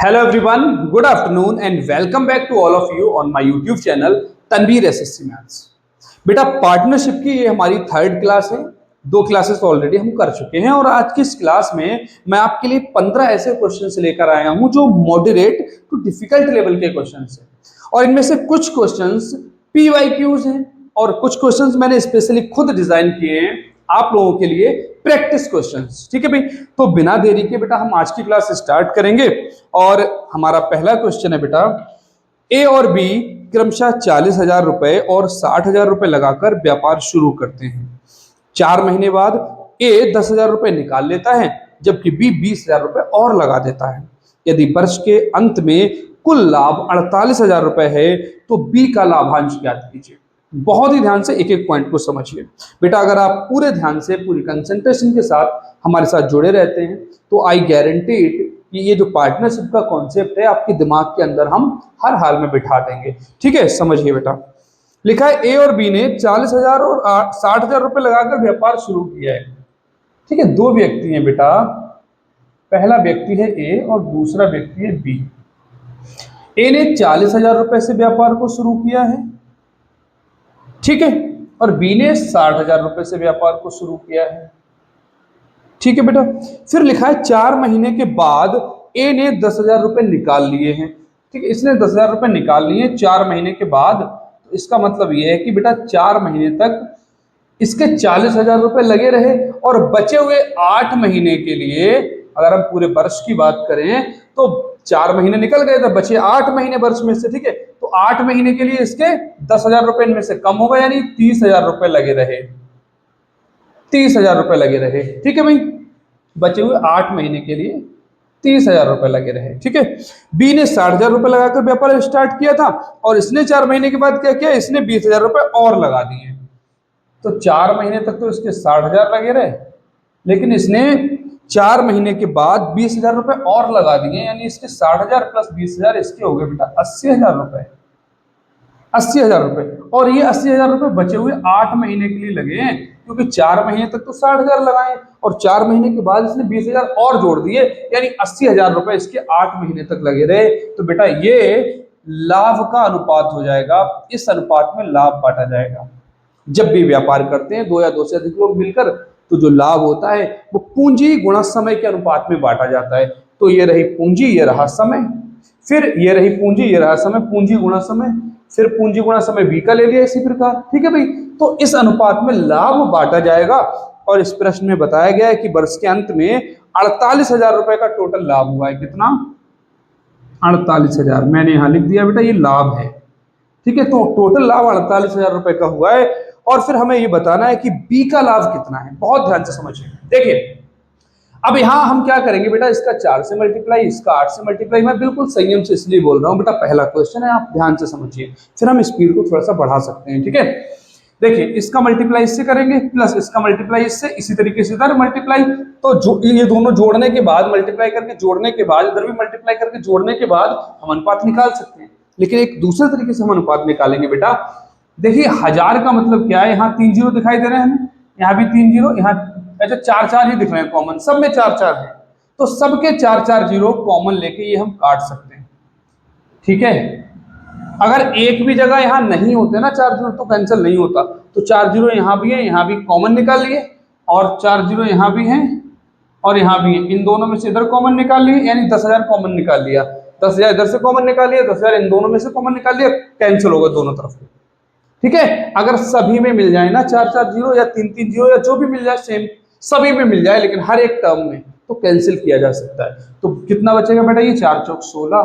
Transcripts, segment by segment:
Hello everyone, good afternoon and welcome back to all of you on my YouTube channel Tanveer SSC maths. बेटा partnership की ये हमारी third class है। दो classes already हम कर चुके हैं और आज की इस क्लास में मैं आपके लिए 15 ऐसे क्वेश्चंस लेकर आया हूं जो मॉडरेट टू डिफिकल्ट लेवल के क्वेश्चंस हैं और इनमें से कुछ क्वेश्चंस पीवाईक्यूज हैं और कुछ क्वेश्चंस मैंने स्पेशली खुद डिजाइन किए हैं आप लोगों के लिए प्रैक्टिस क्वेश्चंस। ठीक है भाई, तो बिना देरी के बेटा हम आज की क्लास स्टार्ट करेंगे और हमारा पहला क्वेश्चन है बेटा, ए और बी क्रमशः 40,000 रुपए और 60,000 रुपए लगाकर व्यापार शुरू करते हैं। 4 महीने बाद ए 10,000 रुपए निकाल लेता है जबकि बी 20,000 रुपए और लगा देता है। यदि वर्ष के अंत में कुल लाभ 48,000 रुपए है तो बी का लाभांश ज्ञात कीजिए। बहुत ही ध्यान से एक एक पॉइंट को समझिए बेटा। अगर आप पूरे ध्यान से पूरी कंसंट्रेशन के साथ हमारे साथ जुड़े रहते हैं तो आई गारंटीड कि ये जो पार्टनरशिप का कॉन्सेप्ट है आपके दिमाग के अंदर हम हर हाल में बिठा देंगे। ठीक है, समझिए बेटा। लिखा है ए और बी ने 40,000 और 60,000 रुपए लगाकर व्यापार शुरू किया है। ठीक है, दो व्यक्ति हैं बेटा, पहला व्यक्ति है ए और दूसरा व्यक्ति है बी। ए ने 40,000 रुपए से व्यापार को शुरू किया है, ठीक है, और बी ने 60,000 रुपए से व्यापार को शुरू किया है। ठीक है बेटा। फिर लिखा है 4 महीने के बाद ए ने 10,000 रुपए निकाल लिए हैं। ठीक है, इसने 10,000 रुपए निकाल लिए 4 महीने के बाद। तो इसका मतलब ये है कि बेटा 4 महीने तक इसके 40,000 रुपए लगे रहे और बचे हुए 8 महीने के लिए, अगर हम पूरे वर्ष की बात करें तो 4 महीने निकल गए तो बचे 8 महीने वर्ष में से। ठीक है, तो 8 महीने के लिए इसके 10,000 रुपए इनमें से कम होगा, यानी 30,000 रुपए लगे रहे। 30,000 रुपए लगे रहे। ठीक है भाई, बचे हुए 8 महीने के लिए 30,000 रुपए लगे रहे। ठीक है, बी ने 60,000 रुपए लगाकर व्यापार स्टार्ट किया था और इसने 4 महीने के बाद क्या किया, इसने 20,000 रुपए और लगा दिए। तो 4 महीने तक तो इसके 60,000 लगे रहे, लेकिन इसने 4 महीने के बाद 20,000 रुपए और लगा दिए, यानी इसके 60,000 प्लस 20,000 इसके हो गए बेटा 80,000 रुपए। 80,000 रुपए, और ये 80,000 रुपए बचे हुए 8 महीने के लिए लगे हैं, क्योंकि 4 महीने तक तो 60,000 लगाए और 4 महीने के बाद इसने 20,000 और जोड़ दिए, यानी 80,000 रुपए इसके 8 महीने तक लगे रहे। तो बेटा ये लाभ का अनुपात हो जाएगा, इस अनुपात में लाभ बांटा जाएगा। जब भी व्यापार करते हैं दो या दो से अधिक लोग मिलकर तो जो लाभ होता है वो पूंजी गुणा समय के अनुपात में बांटा जाता है। तो ये रही पूंजी, ये रहा समय, फिर ये रही पूंजी, ये रहा समय, पूंजी गुणा समय, फिर पूंजी गुणा समय बी का ले लिया इसी प्रकार। ठीक है भाई, तो इस अनुपात में लाभ बांटा जाएगा और इस प्रश्न में बताया गया है कि वर्ष के अंत में 48,000 रुपए का टोटल लाभ हुआ है। कितना? 48,000। मैंने यहां लिख दिया बेटा, ये लाभ है। ठीक है, तो टोटल लाभ 48,000 रुपए का हुआ है और फिर हमें ये बताना है कि बी का लाभ कितना है। बहुत ध्यान से समझिए। देखिए अब यहां हम क्या करेंगे बेटा, इसका 4 से मल्टीप्लाई, इसका 8 से मल्टीप्लाई। मैं बिल्कुल संयम से इसलिए बोल रहा हूं बेटा, पहला क्वेश्चन है, आप ध्यान से समझिए, फिर हम स्पीड को थोड़ा सा बढ़ा सकते हैं। ठीक है, देखिए इसका मल्टीप्लाई इससे करेंगे प्लस इसका मल्टीप्लाई इससे, इसी तरीके से इधर मल्टीप्लाई। तो ये दोनों जोड़ने के बाद, मल्टीप्लाई करके जोड़ने के बाद, इधर भी मल्टीप्लाई करके जोड़ने के बाद हम अनुपात निकाल सकते हैं। लेकिन एक दूसरे तरीके से हम अनुपात निकालेंगे बेटा। देखिए 1000 का मतलब क्या है, यहाँ 3 जीरो दिखाई दे रहे हैं हमें, यहाँ भी 3 जीरो, यहाँ अच्छा 4 ही दिख रहे हैं कॉमन, सब में 4 है, तो सबके 4 जीरो कॉमन लेके ये हम काट सकते हैं। ठीक है, अगर एक भी जगह यहाँ नहीं होते ना 4 जीरो तो कैंसिल नहीं होता, तो 4 जीरो यहाँ भी है, यहाँ भी कॉमन निकाल लिए, और 4 जीरो यहाँ भी है और यहाँ भी है, इन दोनों में से इधर कॉमन निकाल लिए, यानी 10,000 कॉमन निकाल लिया, 10,000 इधर से कॉमन निकाल लिया, 10,000 इन दोनों में से कॉमन निकाल लिया, कैंसिल होगा दोनों तरफ। ठीक है, अगर सभी में मिल जाए ना 4 जीरो या 3 जीरो या जो भी मिल जाए, सेम सभी में मिल जाए, लेकिन हर एक टर्म में, तो कैंसिल किया जा सकता है। तो कितना बचेगा बेटा, ये 4 चौक 16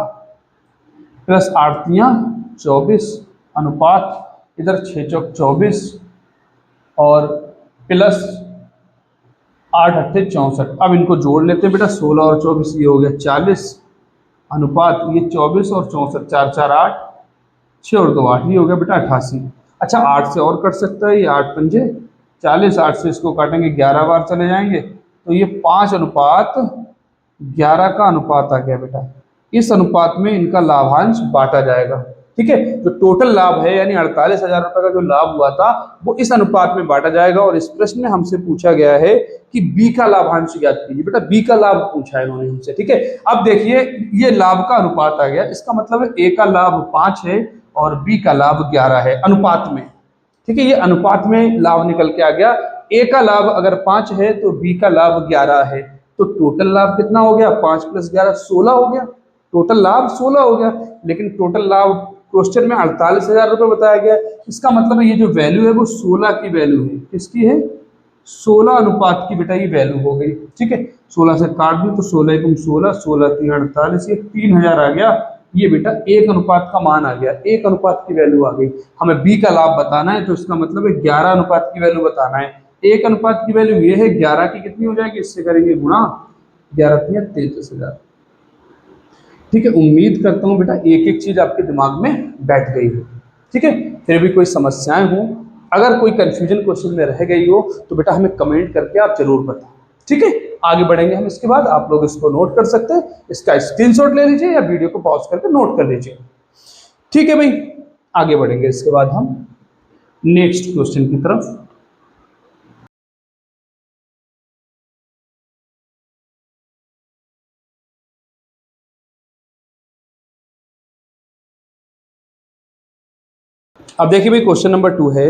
प्लस 8 तियां 24 अनुपात इधर 6 चौक 24 और प्लस 8 अट्ठे 64। अब इनको जोड़ लेते हैं बेटा, 16 और 24 ये हो गया 40 अनुपात ये 24 और 64, 4 4 8, 6 और 2 8, ये हो गया बेटा 88। अच्छा 8 से और कट सकता है, ये 8 पंजे 40, 8 से इसको काटेंगे 11 बार चले जाएंगे, तो ये 5 अनुपात 11 का अनुपात आ गया बेटा। इस अनुपात में इनका लाभांश बांटा जाएगा। ठीक है, जो टोटल लाभ है यानी 48,000 रुपए का जो लाभ हुआ था वो इस अनुपात में बांटा जाएगा। और इस प्रश्न में हमसे पूछा गया है कि बी का लाभांश ज्ञात कीजिए। बेटा बी का लाभ पूछा है इन्होंने हमसे, ठीक है। अब देखिए ये लाभ का अनुपात आ गया, इसका मतलब है ए का लाभ 5 है और बी का लाभ 11 है अनुपात में, ठीक है। ये अनुपात में लाभ निकल के आ गया। ए का लाभ अगर 5 है तो बी का लाभ 11 है, तो टोटल लाभ कितना हो गया? 5 + 11 16 हो गया, टोटल लाभ 16 हो गया। लेकिन टोटल लाभ क्वेश्चन में 48,000 रुपए बताया गया, इसका मतलब है ये जो वैल्यू है वो 16 की वैल्यू है। किसकी है? 16 अनुपात की बेटा ये वैल्यू हो गई, ठीक है। 16 से काट दूं तो 16 × 16, 16 × 3 48, ये 3000 आ गया। ये बेटा 1 अनुपात का मान आ गया, 1 अनुपात की वैल्यू आ गई। हमें बी का लाभ बताना है तो इसका मतलब है 11 अनुपात की वैल्यू बताना है। 1 अनुपात की वैल्यू ये है, 11 की कितनी हो जाएगी? इससे करेंगे गुणा, 11 × 33,000, ठीक है। उम्मीद करता हूँ बेटा एक एक चीज आपके दिमाग में बैठ गई हो, ठीक है। फिर भी कोई समस्याएं हो, अगर कोई कंफ्यूजन क्वेश्चन में रह गई हो तो बेटा हमें कमेंट करके आप जरूर बताएं, ठीक है। आगे बढ़ेंगे हम, इसके बाद आप लोग इसको नोट कर सकते हैं, इसका स्क्रीनशॉट ले लीजिए या वीडियो को पॉज करके नोट कर लीजिए, ठीक है भाई। आगे बढ़ेंगे इसके बाद हम नेक्स्ट क्वेश्चन की तरफ। अब देखिए भाई क्वेश्चन नंबर 2 है,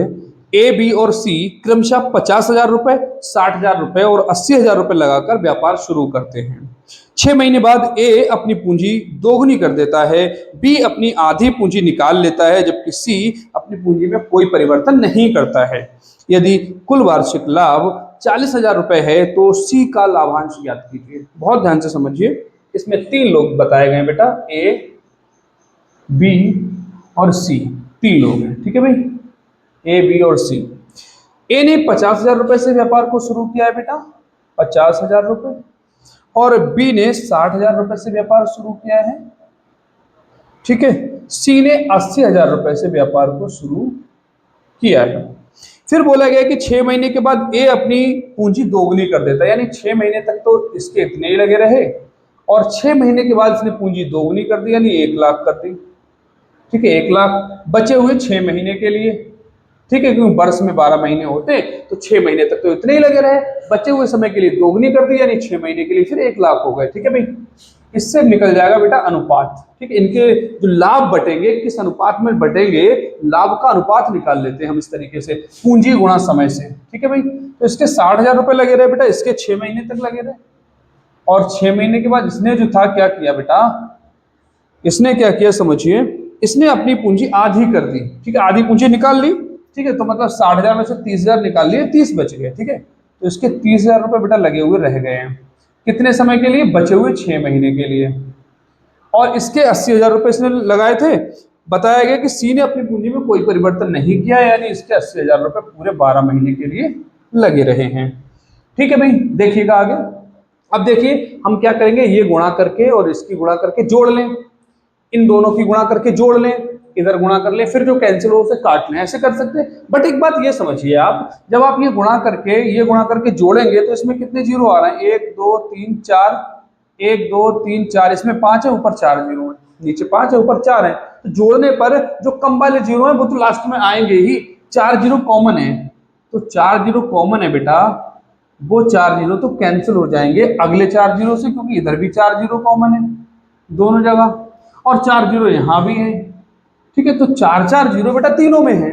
ए बी और सी क्रमशः 50,000 रुपए, 60,000 रुपए और 80,000 रुपए लगाकर व्यापार शुरू करते हैं। 6 महीने बाद ए अपनी पूंजी दोगुनी कर देता है, बी अपनी आधी पूंजी निकाल लेता है, जबकि सी अपनी पूंजी में कोई परिवर्तन नहीं करता है। यदि कुल वार्षिक लाभ 40,000 रुपए है तो सी का लाभांश ज्ञात कीजिए। बहुत ध्यान से समझिए, इसमें 3 लोग बताए गए बेटा, ए बी और सी, 3 लोग हैं, ठीक है भाई, ए बी और सी। ए ने 50,000 रुपए से व्यापार को शुरू किया है बेटा, 50,000 रुपए, और बी ने 60,000 रुपए से व्यापार शुरू किया है, ठीक है। सी ने 80,000 रुपए से व्यापार को शुरू किया है। फिर बोला गया कि 6 महीने के बाद ए अपनी पूंजी दोगुनी कर देता है, यानी 6 महीने तक तो इसके इतने ही लगे रहे और 6 महीने के बाद इसने पूंजी दोगुनी कर दी, यानी 1 लाख कर दी, ठीक है। 1 लाख बचे हुए 6 महीने के लिए, ठीक है, क्योंकि वर्ष में 12 महीने होते तो 6 महीने तक तो इतने ही लगे रहे, बचे हुए समय के लिए दोगुनी कर दी, यानी 6 महीने के लिए फिर 1 लाख हो गए, ठीक है भाई। इससे निकल जाएगा बेटा अनुपात, ठीक है। इनके जो लाभ बटेंगे किस अनुपात में बटेंगे, लाभ का अनुपात निकाल लेते हैं हम इस तरीके से, पूंजी गुणा समय से, ठीक है भाई। तो इसके 60,000 रुपए लगे रहे बेटा, इसके 6 महीने तक लगे रहे, और 6 महीने के बाद इसने जो था क्या किया बेटा, इसने क्या किया समझिए, इसने अपनी पूंजी आधी कर दी, ठीक है, आधी पूंजी निकाल ली, ठीक है। तो मतलब 60,000 में से 30,000 निकाल लिए, 30 बच गए, ठीक है। तो इसके 30,000 रुपए बेटा लगे हुए रह गए हैं, कितने समय के लिए? बचे हुए 6 महीने के लिए। और इसके 80,000 रुपए इसने लगाए थे। बताया गया कि सी ने अपनी पूंजी में कोई परिवर्तन नहीं किया, यानी इसके 80,000 रुपए पूरे 12 महीने के लिए लगे रहे हैं, ठीक है भाई। देखिएगा आगे, अब देखिए हम क्या करेंगे, ये गुणा करके और इसकी गुणा करके जोड़ लें, इन दोनों की गुणा करके जोड़ लें, इधर गुणा कर लें, फिर जो कैंसिल हो उसे काट लें, ऐसे कर सकते हैं। बट एक बात ये समझिए आप, जब आप ये गुणा करके जोड़ेंगे तो इसमें कितने जीरो आ रहे हैं? 1 2 3 4, 1 2 3 4, इसमें 5 है, ऊपर 4 जीरो है, नीचे 5 है, ऊपर 4 है। तो जोड़ने पर जो कम वाले जीरो है वो तो लास्ट में आएंगे ही, 4 जीरो कॉमन है, तो 4 जीरो कॉमन है बेटा, वो 4 जीरो तो कैंसिल हो जाएंगे अगले 4 जीरो से, क्योंकि इधर भी 4 जीरो कॉमन है दोनों जगह, और 4 जीरो यहाँ भी है, ठीक है। तो 4 जीरो बेटा तीनों में है,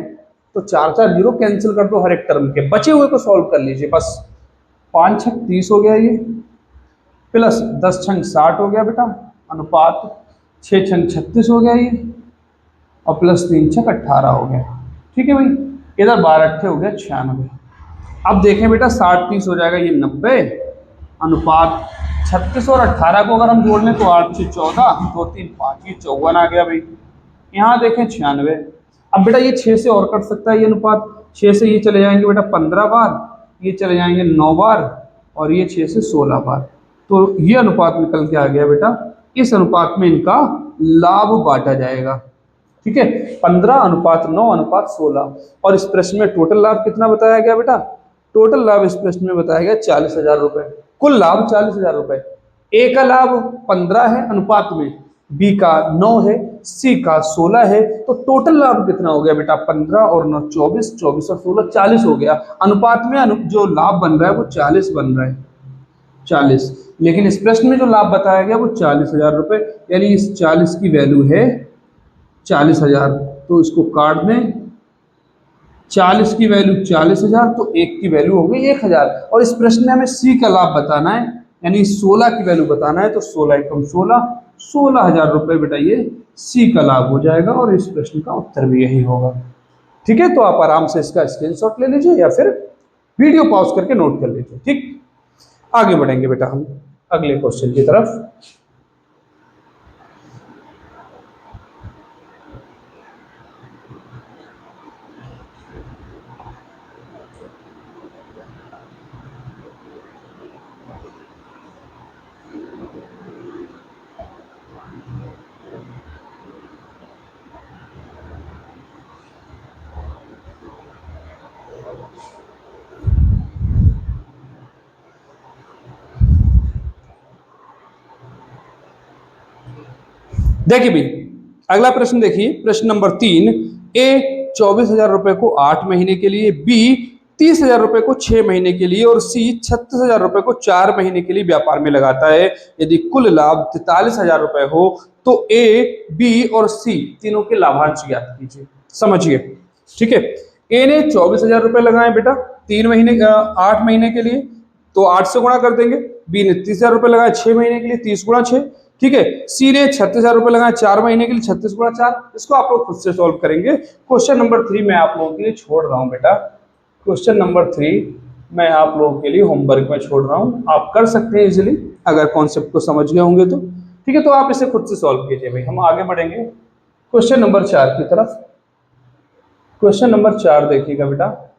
तो 4 जीरो कैंसिल कर दो हर एक टर्म के, बचे हुए को सॉल्व कर लीजिए बस। 5 छक 30 हो गया ये, प्लस 10 छंग 60 हो गया बेटा, अनुपात 6 छंग 36 हो गया ये, और प्लस 3 छक 18 हो गया, ठीक है भाई। इधर 12 अट्ठे हो गया 96। अब देखें बेटा 60 30 हो जाएगा ये 90, अनुपात 36 और 18 को अगर हम जोड़ लें तो 8 6 14, 2 3 5, ये 54 आ गया भाई। यहाँ देखें 96। अब बेटा ये 6 से और कट सकता है ये अनुपात, 6 से ये चले जाएंगे बेटा 15 बार, ये चले जाएंगे 9 बार, और ये 6 से 16 बार, तो ये अनुपात निकल के आ गया बेटा। इस अनुपात में इनका लाभ बांटा जाएगा, ठीक है, 15:9:16। और इस प्रश्न में टोटल लाभ कितना बताया गया बेटा? टोटल लाभ इस प्रश्न में बताया गया 40,000 रुपए, कुल लाभ 40,000 रुपए। ए का लाभ 15 है अनुपात में, बी का 9 है, सी का 16 है। तो टोटल लाभ कितना हो गया बेटा, 15 और 9 24, 24 और 16 40 हो गया। अनुपात में जो लाभ बन रहा है वो 40 बन रहा है, 40। लेकिन इस प्रश्न में जो लाभ बताया गया वो 40,000 रुपये, यानी इस 40 की वैल्यू है 40,000। तो इसको काट दें, 40 की वैल्यू 40,000, तो एक की वैल्यू हो गई 1,000। और इस प्रश्न में हमें सी का लाभ बताना है, यानी 16 की वैल्यू बताना है। तो 16 एकम 16, 16,000 रुपये बेटा ये सी का लाभ हो जाएगा, और इस प्रश्न का उत्तर भी यही होगा। ठीक है, तो आप आराम से इसका स्क्रीनशॉट ले लीजिए या फिर वीडियो पॉज करके नोट कर लीजिए। ठीक, आगे बढ़ेंगे बेटा हम अगले क्वेश्चन की तरफ। देखिए भाई, अगला प्रश्न देखिए, प्रश्न नंबर 3। ए 24,000 रुपए को 8 महीने के लिए, बी 30,000 रुपए को 6 महीने के लिए और सी 36,000 रुपए को 4 महीने के लिए व्यापार में लगाता है। यदि कुल लाभ 43,000 रुपए हो तो ए, बी और सी तीनों के लाभांश ज्ञात कीजिए। समझिए, ठीक है। ए ने 24,000 रुपए लगाए बेटा 8 महीने के लिए, तो 8 से गुणा कर देंगे। बी ने 30,000 रुपए लगाए 6 महीने के लिए, 30 गुणा 6, ठीक है। सी ने 36,000 रुपए लगाए 4 महीने के लिए, 36 गुणा 4। इसको आप लोग खुद से सॉल्व करेंगे। क्वेश्चन नंबर 3 मैं आप लोगों के लिए छोड़ रहा हूं बेटा, क्वेश्चन नंबर 3 मैं आप लोगों के लिए होमवर्क में छोड़ रहा हूं, आप कर सकते हैं इजिली अगर कॉन्सेप्ट को समझ गए होंगे तो। ठीक है, तो आप इसे खुद से सॉल्व कीजिए भाई। हम आगे बढ़ेंगे क्वेश्चन नंबर 4 की तरफ। क्वेश्चन नंबर 4 देखिएगा बेटा,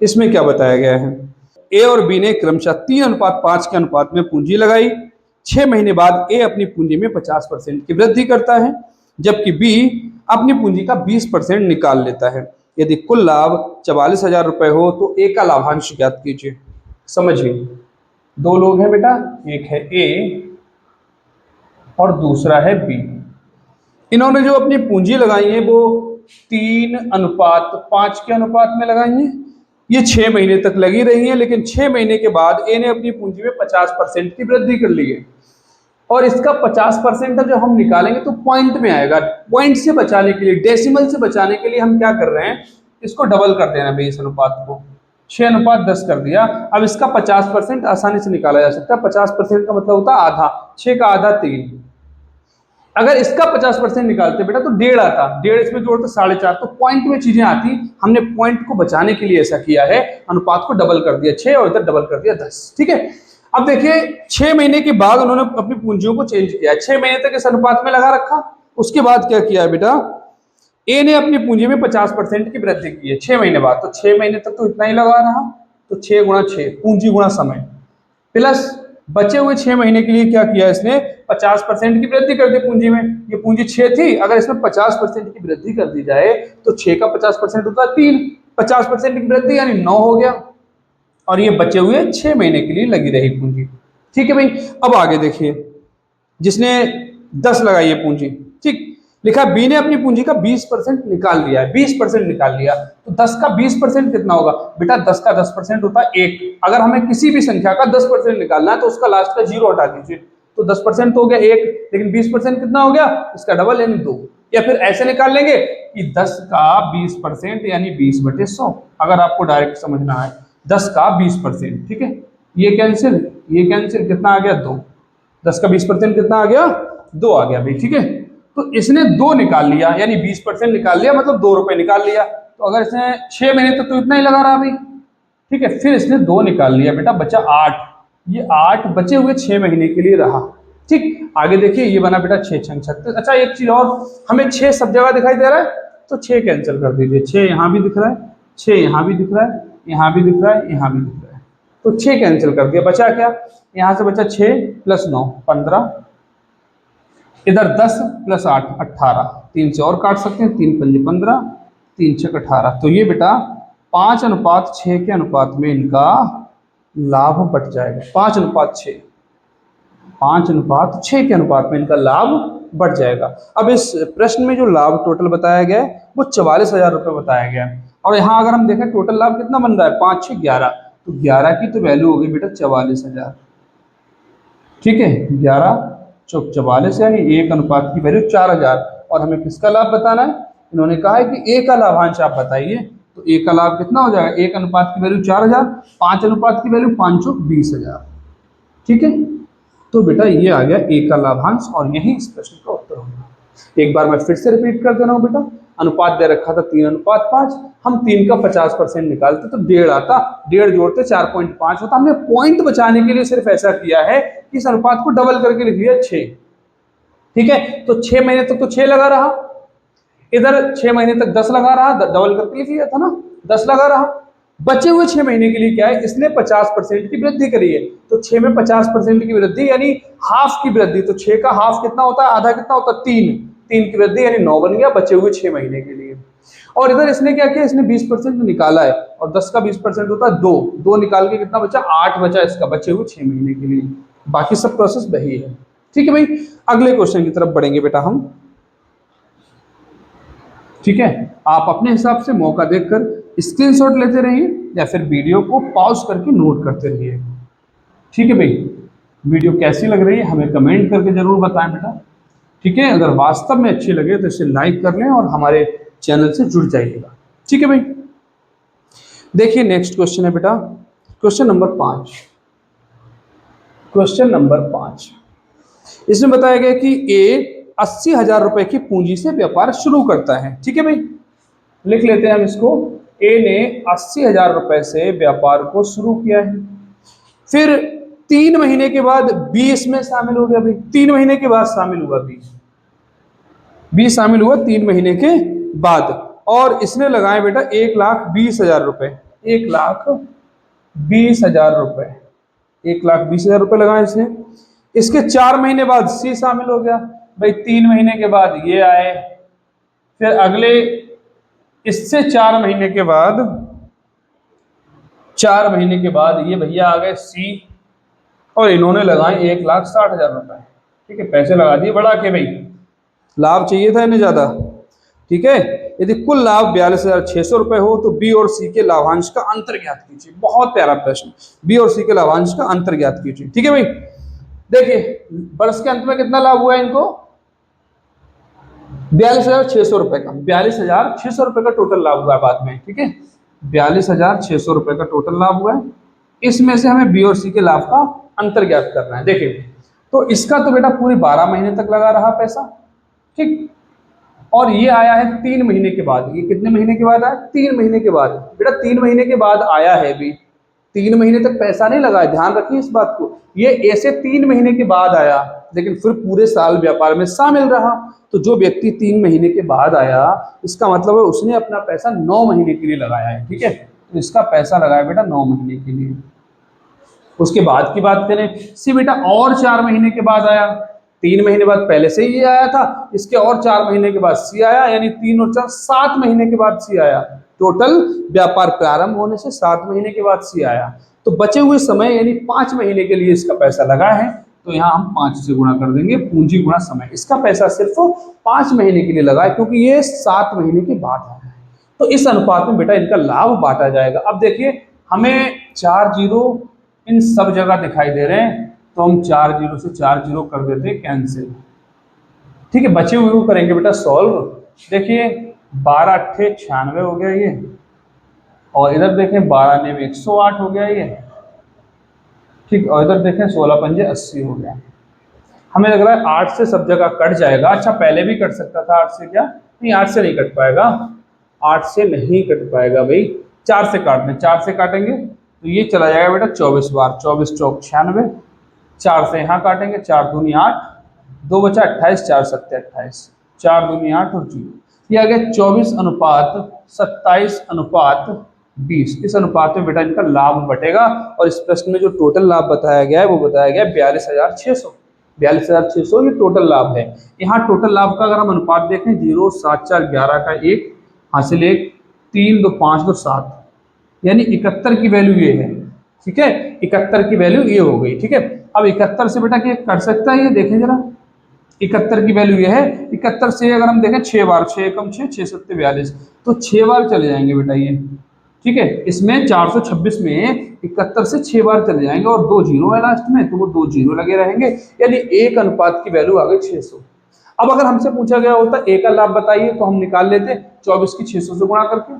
इसमें क्या बताया गया है। ए और बी ने क्रमशः 3:5 के अनुपात में पूंजी लगाई। 6 महीने बाद ए अपनी पूंजी में 50% की वृद्धि करता है, जबकि बी अपनी पूंजी का 20% निकाल लेता है। यदि कुल लाभ 44,000 रुपए हो तो ए का लाभांश ज्ञात कीजिए। समझिए, दो लोग हैं बेटा, एक है ए और दूसरा है बी। इन्होंने जो अपनी पूंजी लगाई है वो 3:5 के अनुपात में लगाई है। ये 6 महीने तक लगी रही है, लेकिन 6 महीने के बाद ए ने अपनी पूंजी में 50% की वृद्धि कर ली है। और इसका 50% जब हम निकालेंगे तो पॉइंट में आएगा। पॉइंट से बचाने के लिए, डेसिमल से बचाने के लिए हम क्या कर रहे हैं, इसको डबल कर देना भाई। इस अनुपात को 6:10 कर दिया। अब इसका 50% आसानी से निकाला जा सकता है। 50% का मतलब होता है आधा, 6 का आधा 3। अगर इसका 50% निकालते बेटा तो 1.5 आता, 1.5 इसमें जोड़ते 4.5, तो पॉइंट में चीजें आती। हमने पॉइंट को बचाने के लिए ऐसा किया है, अनुपात को डबल कर दिया 6 और इधर डबल कर दिया 10। ठीक है, अब देखिए 6 महीने के बाद उन्होंने अपनी पूंजियों को चेंज किया। 6 महीने तक इस अनुपात में लगा रखा, उसके बाद क्या किया बेटा, ए ने अपनी पूंजी में 50% की वृद्धि की है 6 महीने बाद। तो 6 महीने तक तो इतना ही लगा रहा, तो 6 गुणा 6 पूंजी गुणा समय, प्लस बचे हुए 6 महीने के लिए क्या किया इसने, 50% की वृद्धि कर दी पूंजी में। ये पूंजी 6 थी, अगर इसमें 50% की वृद्धि कर दी जाए तो 6 का 50% होता है 3, 50% की वृद्धि यानी 9 हो गया, और ये बचे हुए 6 महीने के लिए लगी रही पूंजी। ठीक है भाई, अब आगे देखिए, जिसने 10 लगाई है पूंजी, ठीक, लिखा बी ने अपनी पूंजी का 20% निकाल लिया है, 20% निकाल लिया। तो 10 का 20% कितना होगा बेटा, 10 का 10% होता है 1। अगर हमें किसी भी संख्या का 10% निकालना है तो उसका लास्ट का 0 हटा दीजिए, तो 10% तो हो गया 1, लेकिन 20% कितना हो गया, इसका डबल यानी 2। या फिर ऐसे निकाल लेंगे कि 10 का 20% यानी 20/100। अगर आपको डायरेक्ट समझना है 10 का 20%, ठीक है, ये कैंसिल, ये कैंसिल, कितना आ गया 2। 10 का 20% कितना आ गया, 2 आ गया भाई। ठीक है, तो इसने 2 निकाल लिया, यानी 20% निकाल लिया, मतलब 2 रुपए निकाल लिया। तो अगर इसने 6 महीने तक तो इतना ही लगा रहा भाई। ठीक है, फिर इसने 2 निकाल लिया बेटा, बचा 8। ये 8 बचे हुए 6 महीने के लिए रहा। ठीक, आगे देखिए, ये बना बेटा 6 6 36। अच्छा, एक चीज और, हमें 6 सब जगह दिखाई दे रहा है, तो 6 कैंसिल कर दीजिए। 6 यहाँ भी दिख रहा है, 6 यहाँ भी दिख रहा है, यहाँ भी दिख रहा है, यहाँ भी दिख रहा है, तो 6 कैंसिल कर दिया। बचा क्या, यहाँ से बचा 6 + 9 15, इधर 10 + 8 18, 3 से और काट सकते हैं, 3 पंजे 15, 3 छक 18। तो ये बेटा 5:6 के अनुपात में इनका लाभ बट जाएगा। 5:6, 5:6 के अनुपात में इनका लाभ बढ़ जाएगा। अब इस प्रश्न में जो लाभ टोटल बताया गया है वो 44,000 रुपये बताया गया है। और यहाँ अगर हम देखें टोटल लाभ कितना बन रहा है, 5 6 11, तो 11 की तो वैल्यू हो गई बेटा 44,000। ठीक है, 11 चौक 44 यानी 1 अनुपात की वैल्यू 4,000। और हमें किसका लाभ बताना है, इन्होंने कहा है कि ए का लाभांश आप बताइए, तो ए का लाभ कितना हो जाएगा, 1 अनुपात की वैल्यू 4,000, 5 अनुपात की वैल्यू 5 चौक 20,000। ठीक है, तो बेटा ये आ गया ए का लाभांश और यही इस प्रश्न का उत्तर होगा। एक बार मैं फिर से रिपीट कर दे रहा हूँ बेटा, अनुपात दे रखा था 3:5, हम 3 का 50% निकालते तो 1.5 आता, 1.5 जोड़ते 4.5 होता। हमने पॉइंट बचाने के लिए सिर्फ ऐसा किया है कि इस अनुपात को डबल करके लिख दिया 6। ठीक है, तो 6 महीने तक तो 6 लगा रहा, इधर 6 महीने तक 10 लगा रहा, डबल करके लिख दिया था ना, 10 लगा रहा। बचे हुए 6 महीने के लिए क्या है, इसने 50% की वृद्धि करी है, तो 6 में 50% की वृद्धि यानी हाफ की वृद्धि, तो 6 का हाफ कितना होता है, आधा कितना होता है, 3 की वृद्धि यानी 9 बन गया बचे हुए 6 महीने के लिए। और इधर इसने क्या किया, इसने 20% निकाला है और 10 का 20% होता है 2 निकाल के कितना बचा, 8 बचा इसका बचे हुए 6 महीने के लिए। बाकी सब प्रोसेस वही है। ठीक है भाई, अगले क्वेश्चन की तरफ बढ़ेंगे बेटा हम। ठीक है, आप अपने हिसाब से मौका देखकर स्क्रीनशॉट लेते रहिए या फिर वीडियो को पॉज करके नोट करते रहिए। ठीक है भाई, वीडियो कैसी लग रही है हमें कमेंट करके जरूर बताएं बेटा। ठीक है, अगर वास्तव में अच्छी लगे तो इसे लाइक कर लें और हमारे चैनल से जुड़ जाइएगा। ठीक है भाई, देखिए नेक्स्ट क्वेश्चन है बेटा, क्वेश्चन नंबर 5। क्वेश्चन नंबर 5 इसमें बताया गया कि ए 80,000 रुपए की पूंजी से व्यापार शुरू करता है। ठीक है भाई, लिख लेते हैं हम इसको, ए ने 80,000 रुपए से व्यापार को शुरू किया है, फिर 3 महीने के बाद बी इसमें शामिल हो गया भाई, 3 महीने के बाद शामिल हुआ बी शामिल हुआ 3 महीने के बाद, और इसने लगाए बेटा 1,20,000 रुपए, 1,20,000 रुपए, 1,20,000 रुपए लगाए इसने। इसके 4 महीने बाद सी शामिल हो गया भाई, 3 महीने के बाद ये आए, फिर अगले इससे 4 महीने के बाद, 4 महीने के बाद ये भैया आ गए सी, और इन्होंने लगाए 1,60,000 रुपए। ठीक है, पैसे लगा दिए बढ़ा के भाई, लाभ चाहिए था इन्हें ज्यादा। ठीक है, यदि कुल लाभ 42,600 रुपए हो तो बी और सी के लाभांश का अंतर ज्ञात कीजिए। बहुत प्यारा प्रश्न, बी और सी के लाभांश का अंतर ज्ञात कीजिए। ठीक है भाई, देखिए वर्ष के अंत में कितना लाभ हुआ है इनको, 42,600 रुपए का, 42,600 रुपए का टोटल लाभ हुआ है बाद में। ठीक है, 42,600 रुपए का टोटल लाभ हुआ है, इसमें से हमें बी और सी के लाभ का अंतर ज्ञात करना है। देखिए, तो इसका तो बेटा पूरे 12 महीने तक लगा रहा पैसा। ठीक, और ये आया है 3 महीने के बाद, ये कितने महीने के बाद आया, 3 महीने के बाद बेटा, 3 महीने के बाद आया है भी, 3 महीने तक पैसा नहीं लगा है, ध्यान रखिए इस बात को। ये ऐसे 3 महीने के बाद आया लेकिन फिर पूरे साल व्यापार में शामिल रहा, तो जो व्यक्ति 3 महीने के बाद आया इसका मतलब है उसने अपना पैसा 9 महीने के लिए लगाया है। ठीक है, तो इसका पैसा लगाया बेटा 9 महीने के लिए। उसके बाद की बात करें, सी बेटा और 4 महीने के बाद आया, 3 महीने बाद पहले से ही आया था, इसके और 4 महीने के बाद सी आया, यानी 3 और 4 7 महीने के बाद सी आया। टोटल व्यापार प्रारंभ होने से 7 महीने के बाद सी आया, तो बचे हुए समय यानी 5 महीने के लिए इसका पैसा लगा है, तो यहाँ हम 5 से गुणा कर देंगे, पूंजी गुणा समय। इसका पैसा सिर्फ 5 महीने के लिए लगा है क्योंकि ये 7 महीने के बाद आया है, तो इस अनुपात में बेटा इनका लाभ बांटा जाएगा। अब देखिए, हमें 4 जीरो इन सब जगह दिखाई दे रहे हैं, तो हम 4 जीरो से 4 जीरो कर देते हैं कैंसिल। ठीक है, बचे हुए को करेंगे बेटा सॉल्व। देखिए 12 अट्ठे 96 हो गया ये, और इधर देखें 12 ने 108 हो गया ये। ठीक, और इधर देखें 16 पंजे 80 हो गया। हमें लग रहा है 8 से सब जगह कट जाएगा। अच्छा, पहले भी कट सकता था 8 से, क्या नहीं, 8 से नहीं कट पाएगा, 8 से नहीं कट पाएगा भाई, 4 से काट दें, 4 से काटेंगे तो ये चला जाएगा बेटा 24 बार, 24 चौक 96, 4 से यहाँ काटेंगे, 4 दूनी 8, 2 बचा 28, 4 सत्ते 28, 4 दूनी 8 और 0, ये आ गया 24 अनुपात 27 अनुपात 20। इस अनुपात में बेटा इनका लाभ बटेगा, और इस प्रश्न में जो टोटल लाभ बताया गया है वो बताया गया 42,600, 42,600 ये टोटल लाभ है। यहाँ टोटल लाभ का अगर हम अनुपात देखें, 0 7 4 11 का 1 हासिल 1 3 2 5 2 7, यानी 71 की वैल्यू ये है। ठीक है, 71 की वैल्यू ये हो गई। ठीक है, अब 71 से बेटा क्या कर सकता है ये देखें जरा, 71 की वैल्यू ये है। 71 से अगर हम देखें 6 बार, 6 कम 6, 6 सत्ते 42, तो 6 बार चले जाएंगे बेटा ये। ठीक है, इसमें 426 में 71 से 6 बार चले जाएंगे और 2 जीरो है लास्ट में, तो वो 2 जीरो लगे रहेंगे, यानी एक अनुपात की वैल्यू आ गई 600। अब अगर हमसे पूछा गया होता ए का लाभ बताइए, तो हम निकाल लेते 24 की 600 से गुणा करके,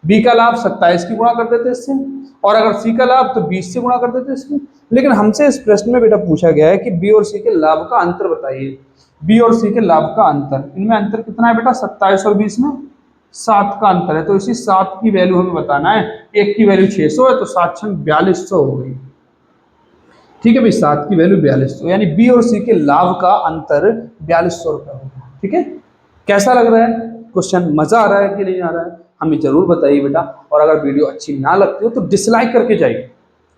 बी का लाभ 27 की गुणा कर देते इससे, और अगर सी का लाभ तो 20 से गुणा कर देते इसमें। लेकिन हमसे इस प्रश्न में बेटा पूछा गया है कि बी और सी के लाभ का अंतर बताइए। बी और सी के लाभ का अंतर, इनमें अंतर कितना है बेटा? 27 और 20 में 7 का अंतर है, तो इसी 7 की वैल्यू हमें बताना है। एक की वैल्यू 600 है, तो 7 छंग 4200 हो गई। ठीक है भाई, 7 की वैल्यू 4200, यानी बी और सी के लाभ का अंतर 4200 रुपये होगा। ठीक है, कैसा लग रहा है क्वेश्चन? मजा आ रहा है कि नहीं आ रहा है? हमें जरूर बताइए बेटा। और अगर वीडियो अच्छी ना लगती हो तो डिसलाइक करके जाइए।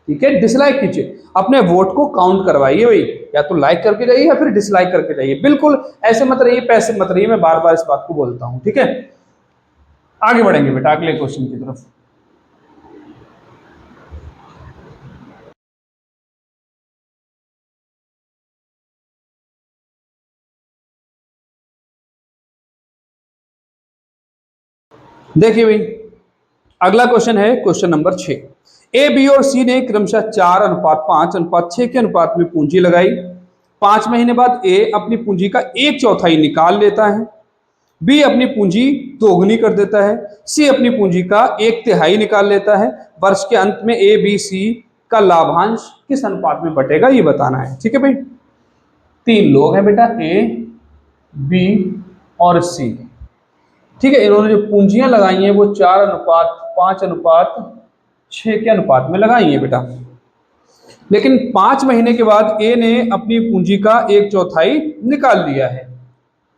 ठीक है, डिसलाइक कीजिए, अपने वोट को काउंट करवाइए भाई। या तो लाइक करके जाइए या फिर डिसलाइक करके जाइए। बिल्कुल ऐसे मत रहिए, पैसे मत रहिए, मैं बार बार इस बात को बोलता हूं। ठीक है, आगे बढ़ेंगे बेटा अगले क्वेश्चन की तरफ। देखिए भाई, अगला क्वेश्चन है क्वेश्चन नंबर 6। ए, बी और सी ने क्रमशः 4:5:6 के अनुपात में पूंजी लगाई। 5 महीने बाद ए अपनी पूंजी का 1/4 निकाल लेता है, बी अपनी पूंजी दोगुनी कर देता है, सी अपनी पूंजी का 1/3 निकाल लेता है। वर्ष के अंत में ए, बी, सी का लाभांश किस अनुपात में बटेगा, ये बताना है। ठीक है भाई, 3 लोग हैं बेटा, ए, बी और सी। ठीक है, इन्होंने जो पूंजियां लगाई हैं वो 4:5:6 के अनुपात में लगाई है बेटा। लेकिन 5 महीने के बाद ए ने अपनी पूंजी का 1/4 निकाल लिया है।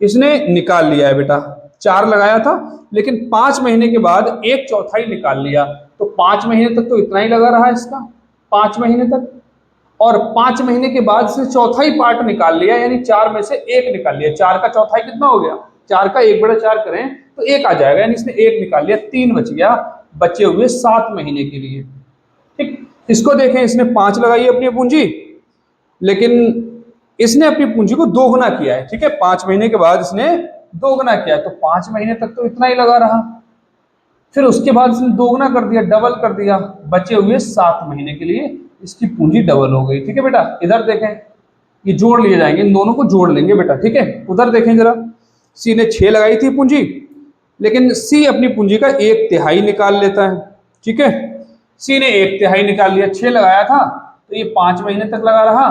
इसने निकाल लिया है बेटा, 4 लगाया था, लेकिन 5 महीने के बाद 1/4 निकाल लिया। तो 5 महीने तक तो इतना ही लगा रहा इसका, 5 महीने तक। और 5 महीने के बाद से चौथाई पार्ट निकाल लिया, यानी 4 में से 1 निकाल लिया। 4 का चौथाई कितना हो गया? 4 का 1/4 करें तो 1 आ जाएगा, यानी इसने 1 निकाल लिया, 3 बच गया, बचे हुए 7 महीने के लिए। ठीक, इसको देखें, इसने 5 लगाई अपनी पूंजी, लेकिन इसने अपनी पूंजी को दोगुना किया है। ठीक है, 5 महीने के बाद इसने दोगुना किया, तो 5 महीने तक तो इतना ही लगा रहा। फिर उसके बाद इसने दोगुना कर दिया, डबल कर दिया, बचे हुए 7 महीने के लिए इसकी पूंजी डबल हो गई। ठीक है बेटा, इधर देखें, ये जोड़ लिए जाएंगे, इन दोनों को जोड़ लेंगे बेटा। ठीक है, उधर देखें जरा, सी ने 6 लगाई थी पूंजी, लेकिन सी अपनी पूंजी का 1/3 निकाल लेता है। ठीक है, सी ने 1/3 निकाल लिया, 6 लगाया था तो ये 5 महीने तक लगा रहा।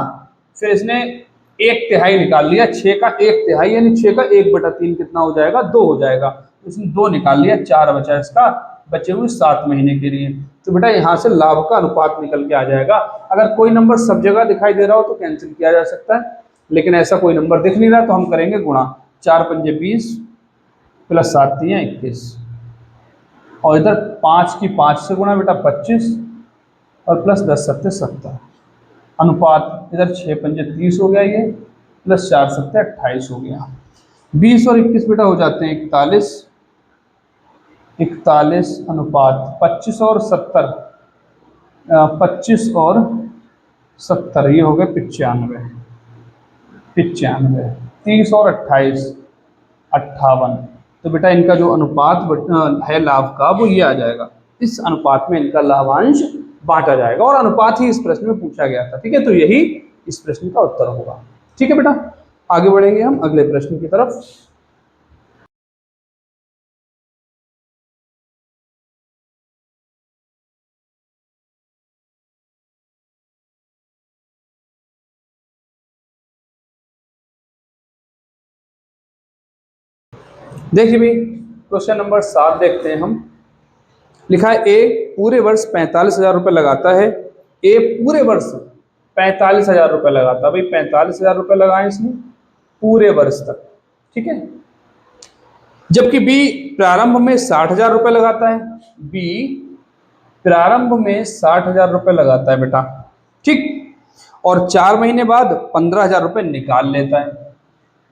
फिर इसने 1/3 निकाल लिया, 6 का 1/3, यानी 6 का 1/3 कितना हो जाएगा? 2 हो जाएगा। इसने 2 निकाल लिया, 4 बचा इसका, बचे हुए 7 महीने के लिए। तो बेटा यहाँ से लाभ का अनुपात निकल के आ जाएगा। अगर कोई नंबर सब जगह दिखाई दे रहा हो तो कैंसिल किया जा सकता है, लेकिन ऐसा कोई नंबर दिख नहीं रहा, तो हम करेंगे गुणा। 4 पंजे 20 प्लस 7 तियां 21, और इधर 5 की 5 से गुणा बेटा 25, और प्लस 10 सत्ते 70, अनुपात इधर 6 पंजे 30 हो गया ये, प्लस 4 सत्ते 28 हो गया। 20 और 21 बेटा हो जाते हैं 41, 41 अनुपात 25 और 70, 25 और 70, ये हो गए 95, 30 और 28 58। तो बेटा इनका जो अनुपात है लाभ का, वो ये आ जाएगा, इस अनुपात में इनका लाभांश बांटा जाएगा, और अनुपात ही इस प्रश्न में पूछा गया था। ठीक है, तो यही इस प्रश्न का उत्तर होगा। ठीक है बेटा, आगे बढ़ेंगे हम अगले प्रश्न की तरफ। देखिए भी, क्वेश्चन नंबर 7 देखते हैं हम। लिखा है ए पूरे वर्ष 45,000 रुपये लगाता है। ए पूरे वर्ष 45,000 रुपये लगाता है। भाई 45,000 रुपये लगाए इसने पूरे वर्ष तक। ठीक है, जबकि बी प्रारंभ में 60,000 रुपये लगाता है। बी प्रारंभ में 60,000 रुपये लगाता है बेटा। ठीक, और 4 महीने बाद 15,000 रुपये निकाल लेता है।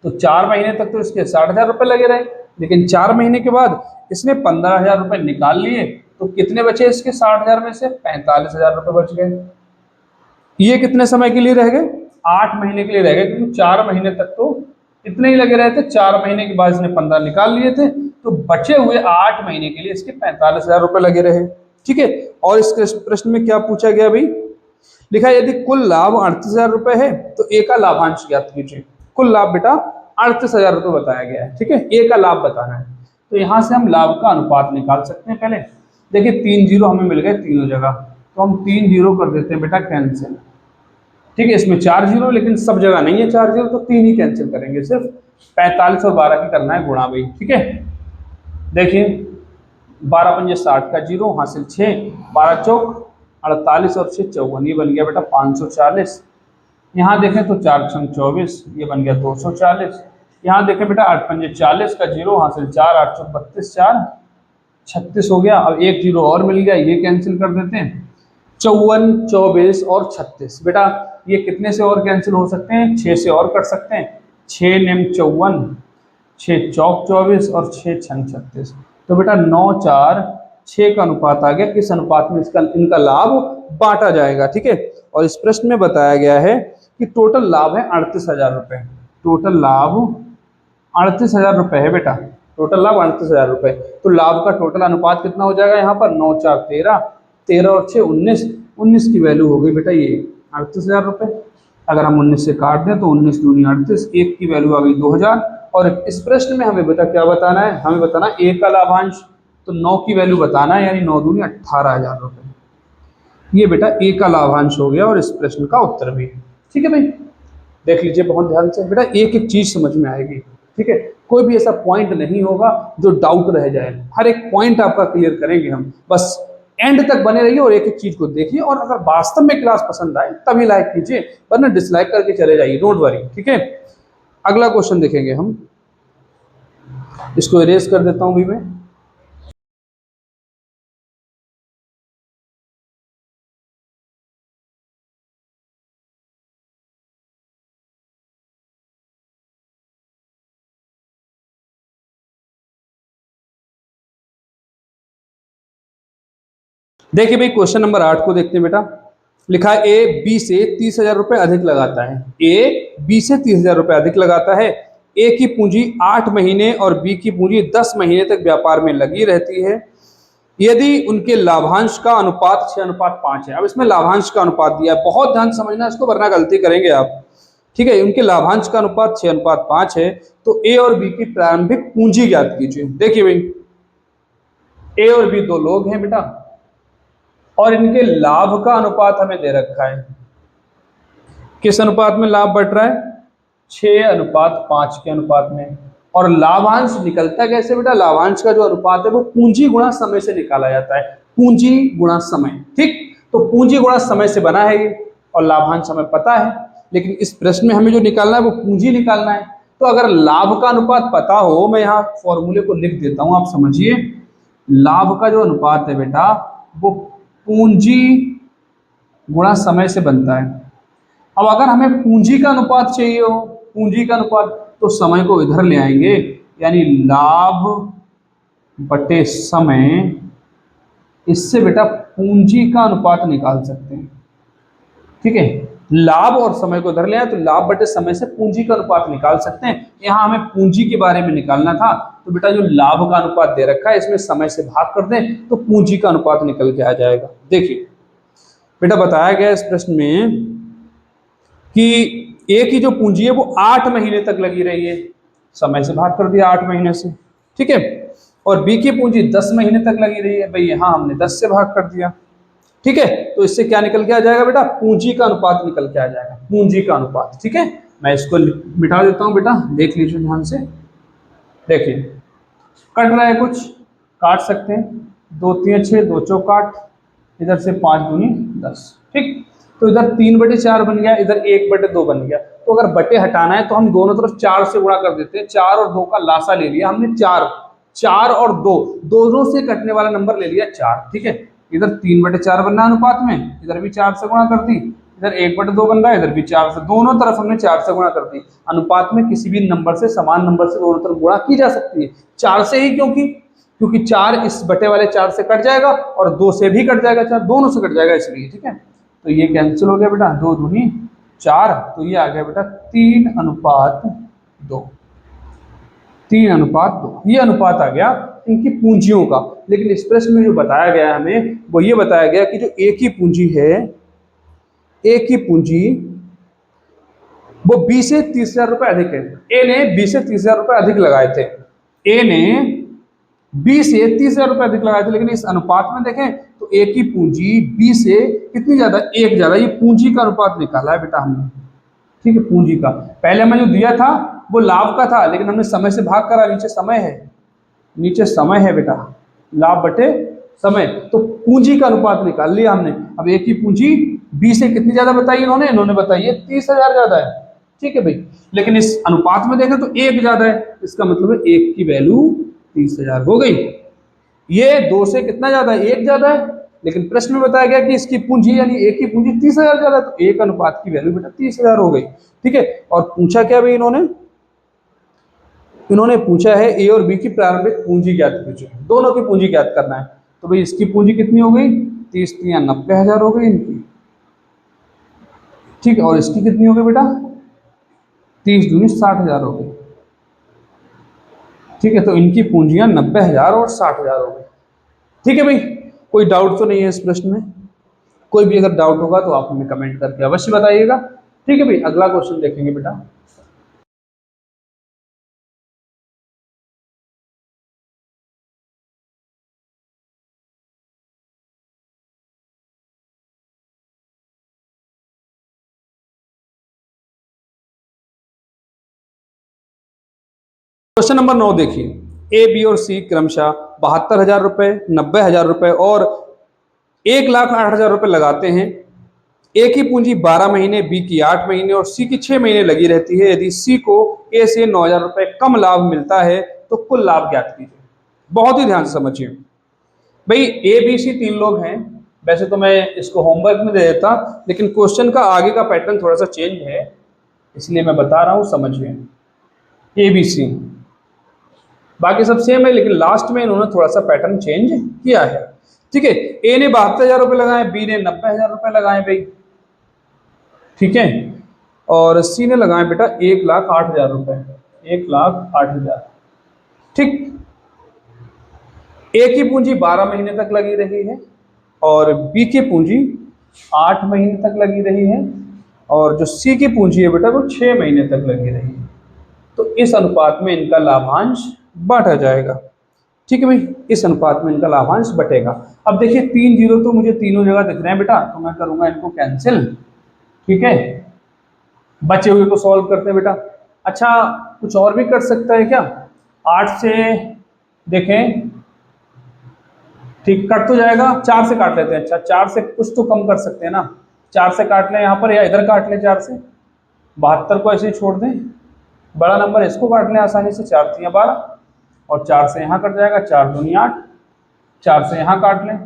तो 4 महीने तक तो इसके 60,000 रुपये लगे रहे, लेकिन 4 महीने के बाद इसने 15,000 रुपये निकाल लिए, तो कितने बचे इसके 60,000 में से? 45,000 रुपये बच गए। ये कितने समय के लिए रह गए? 8 महीने के लिए रह गए, क्योंकि 4 महीने तक तो इतने ही लगे रहे थे। 4 महीने के बाद इसने 15 निकाल लिए थे, तो बचे हुए 8 महीने के लिए इसके 45,000 रुपए लगे रहे। ठीक है, और इस प्रश्न में क्या पूछा गया भाई, लिखा है यदि कुल लाभ 38,000 रुपए है तो ए का लाभांश ज्ञात कीजिए। कुल लाभ बेटा 38,000 रुपए बताया गया है। ठीक है, ए का लाभ बताना है, तो यहां से हम लाभ का अनुपात निकाल सकते हैं। पहले देखिए 3 जीरो हमें मिल गए तीनों जगह, तो हम 3 जीरो कर देते हैं बेटा कैंसिल। ठीक है, इसमें 4 जीरो लेकिन सब जगह नहीं है 4 जीरो, तो 3 ही कैंसिल करेंगे, सिर्फ 45 और 12 की करना है गुणा भाई। ठीक है, देखिए 12 पंजे 60 का जीरो हासिल 6, 12 चौक 48 और 6 54, ये बन गया बेटा 540। यहाँ देखें तो 4 छंग 24, ये बन गया 240। यहाँ देखें बेटा 8 पंजे 40 का जीरो हासिल 4, 8 चौक 32, 4 36 हो गया। अब एक जीरो और मिल गया, ये कैंसिल कर देते हैं। 54, 24 और 36 बेटा ये कितने से और कैंसिल हो सकते हैं, 6 से और कर सकते हैं। 6 नेम 54, 6 चौक 24 और 6 छंग 36, तो बेटा 9 4 6 का अनुपात आ गया। इस अनुपात में इनका लाभ बांटा जाएगा। ठीक है, और इस प्रश्न में बताया गया है कि टोटल लाभ है 38,000 रुपए। टोटल लाभ 38,000 रुपए है बेटा, टोटल लाभ 38,000 रुपए। तो लाभ का टोटल अनुपात कितना हो जाएगा, यहाँ पर 9 4 13, 13 और 6 19, 19 की वैल्यू हो गई बेटा ये 38,000 रुपए। अगर हम 19 से काट दें तो 19 दूनी 38, 1 की वैल्यू आ गई 2,000। और इस प्रश्न में हमें बेटा क्या बताना है, हमें बताना है ए का लाभांश, तो 9 की वैल्यू बताना है, यानी 9 दूनी 18,000 रुपए। ये बेटा ए का लाभांश हो गया और इस प्रश्न का उत्तर भी। ठीक है भाई, देख लीजिए बहुत ध्यान से बेटा, एक एक चीज समझ में आएगी। ठीक है, कोई भी ऐसा पॉइंट नहीं होगा जो डाउट रह जाए, हर एक पॉइंट आपका क्लियर करेंगे हम। बस एंड तक बने रहिए और एक एक चीज को देखिए, और अगर वास्तव में क्लास पसंद आए तभी लाइक कीजिए, वरना डिसलाइक करके चले जाइए, डोंट वरी। ठीक है, अगला क्वेश्चन देखेंगे हम, इसको इरेज कर देता हूं भी मैं। देखिए भाई क्वेश्चन नंबर 8 को देखते हैं बेटा। लिखा है ए बी से 30,000 रुपए अधिक लगाता है। ए बी से 30,000 रुपए अधिक लगाता है। ए की पूंजी 8 महीने और बी की पूंजी 10 महीने तक व्यापार में लगी रहती है। यदि उनके लाभांश का अनुपात 6:5 है। अब इसमें लाभांश का अनुपात दिया है, बहुत ध्यान समझना इसको वरना गलती करेंगे आप। ठीक है, उनके लाभांश का अनुपात 6:5 है, तो ए और बी की प्रारंभिक पूंजी ज्ञात कीजिए। देखिए भाई ए और बी दो लोग हैं बेटा, और इनके लाभ का अनुपात हमें दे रखा है। किस अनुपात में लाभ बढ़ रहा है, 6:5 के अनुपात में। और लाभांश निकलता कैसे बेटा, लाभांश का जो अनुपात है वो पूंजी गुणा समय से निकाला जाता है। पूंजी गुणा समय, ठीक, तो पूंजी गुणा समय से बना है ये, और लाभांश हमें पता है, लेकिन इस प्रश्न में हमें जो निकालना है वो पूंजी निकालना है। तो अगर लाभ का अनुपात पता हो, मैं यहाँ फॉर्मूले को लिख देता हूं, आप समझिए। लाभ का जो अनुपात है बेटा वो पूंजी गुणा समय से बनता है। अब अगर हमें पूंजी का अनुपात चाहिए हो, पूंजी का अनुपात, तो समय को इधर ले आएंगे, यानी लाभ बटे समय, इससे बेटा पूंजी का अनुपात निकाल सकते हैं। ठीक है, लाभ और समय को इधर ले आए तो लाभ बटे समय से पूंजी का अनुपात निकाल सकते हैं। यहां हमें पूंजी के बारे में निकालना था, तो बेटा जो लाभ का अनुपात दे रखा है इसमें समय से भाग कर दें तो पूंजी का अनुपात निकल के आ जाएगा। देखिए बेटा बताया गया इस प्रश्न में कि ए की जो पूंजी है वो 8 महीने तक लगी रही है, समय से भाग कर दिया 8 महीने से। ठीक है, और बी की पूंजी 10 महीने तक लगी रही है, भाई यहां हमने 10 से भाग कर दिया। ठीक है, तो इससे क्या निकल के आ जाएगा बेटा, पूंजी का अनुपात निकल के आ जाएगा, पूंजी का अनुपात। ठीक है, मैं इसको मिटा देता हूं बेटा, देख लीजिए ध्यान से। देखिए कट रहा है कुछ, काट सकते हैं, 2 3 6, 2 चौक 8, इधर से 5 दूनी 10। ठीक, तो इधर 3/4 बन गया, इधर 1/2 बन गया। तो अगर बटे हटाना है तो हम दोनों तरफ 4 से गुणा कर देते हैं। 4 और 2 का लासा ले लिया हमने 4, 4 और 2 दोनों से कटने वाला नंबर ले लिया 4। ठीक है, इधर 3/4 बनना अनुपात में, इधर भी 4 से गुणा कर दी, इधर 1/2 बन रहा है, इधर भी 4 से, दोनों तरफ हमने 4 से गुणा कर दी। अनुपात में किसी भी नंबर से, समान नंबर से दोनों तरफ गुणा की जा सकती है। 4 से ही, क्योंकि 4 इस बटे वाले 4 से कट जाएगा और 2 से भी कट जाएगा, 4 दोनों से कट जाएगा इसलिए। ठीक है, तो ये कैंसिल हो गया बेटा, 2 दूनी 4, तो ये आ गया बेटा 3:2। 3:2, ये अनुपात आ गया इनकी पूंजियों का। लेकिन इस प्रश्न में जो बताया गया हमें वो ये बताया गया कि जो ए की पूंजी है, ए की पूंजी वो 20 से 30,000 रुपए अधिक है। ए ने 20 से 30,000 रुपए अधिक लगाए थे, ए ने 20 से 30,000 रुपए अधिक लगाए थे। लेकिन इस अनुपात में देखें तो ए की पूंजी 20 से कितनी ज्यादा, एक ज्यादा। ये पूंजी का अनुपात निकाला है बेटा हमने, ठीक है, पूंजी का। पहले हमें जो दिया था वो लाभ का था, लेकिन हमने समय से भाग करा, नीचे समय है, नीचे समय है बेटा, लाभ बटे समय, तो पूंजी का अनुपात निकाल लिया हमने। अब एक ही पूंजी 20 से कितनी ज्यादा बताई इन्होंने बताई है 30,000 ज्यादा है, ठीक है भाई। लेकिन इस अनुपात में देखें तो एक ज्यादा है, इसका मतलब है एक की वैल्यू 30,000 हो गई। ये 2 से कितना ज्यादा है, एक ज्यादा है। लेकिन प्रश्न में बताया गया कि इसकी पूंजी यानी एक की पूंजी 30,000 ज्यादा है, तो एक अनुपात की वैल्यू बेटा 30,000 हो गई, ठीक है। और पूछा क्या भाई इन्होंने पूछा है ए और बी की प्रारंभिक पूंजी ज्ञात कीजिए, दोनों की पूंजी ज्ञात करना है। तो भाई इसकी पूंजी कितनी हो गई, 30 या 90,000 हो गई इनकी, ठीक है। और इसकी कितनी हो गई बेटा, 30 दूनी 60,000 हो गई, ठीक है। तो इनकी पूंजियां 90,000 और 60,000 हो गई, ठीक है भाई। कोई डाउट तो नहीं है इस प्रश्न में? कोई भी अगर डाउट होगा तो आप हमें कमेंट करके अवश्य बताइएगा, ठीक है भाई। अगला क्वेश्चन देखेंगे बेटा। क्वेश्चन नंबर 9 देखिए, ए बी और सी क्रमशः 72,000 रुपए, 90,000 रुपए और 1,08,000 रुपए लगाते हैं। ए की पूंजी 12 महीने, बी की 8 महीने और सी की 6 महीने लगी रहती है। यदि सी को ए से 9,000 रुपए कम लाभ मिलता है तो कुल लाभ ज्ञात कीजिए। बहुत ही ध्यान से समझिए भाई, ए बी सी 3 लोग हैं। वैसे तो मैं इसको होमवर्क में दे देता, लेकिन क्वेश्चन का आगे का पैटर्न थोड़ा सा चेंज है, इसलिए मैं बता रहा हूं, समझिए। ए बी सी बाकी सब सेम है, लेकिन लास्ट में इन्होंने थोड़ा सा पैटर्न चेंज किया है, ठीक है। ए ने 72,000 रुपए लगाए, बी ने 90,000 रुपए लगाए भाई, ठीक है। और सी ने लगाए बेटा 1,08,000 रुपए, 1,08,000, ठीक। ए की पूंजी 12 महीने तक लगी रही है और बी की पूंजी 8 महीने तक लगी रही है और जो सी की पूंजी है बेटा वो 6 महीने तक लगी रही है। तो इस अनुपात में इनका लाभांश बांटा जाएगा, ठीक है भाई। इस अनुपात में इनका लाभांश बटेगा। अब देखिए 3 जीरो तो मुझे तीनों जगह दिख रहे हैं बेटा, तो मैं करूंगा इनको कैंसिल, ठीक है। बचे हुए को सॉल्व करते हैं बेटा। अच्छा, कुछ और भी कर सकता है क्या? 8 से देखें, ठीक, कट तो जाएगा, 4 से काट लेते हैं। अच्छा, 4 से कुछ तो कम कर सकते हैं ना, 4 से काट लें यहाँ पर, या इधर काट लें 4 से। 72 को ऐसे ही छोड़ दें, बड़ा नंबर इसको काट लें आसानी से, 4 3 12 और 4 से यहाँ कट जाएगा, 4 दूनी 8, 4 से यहाँ काट लें,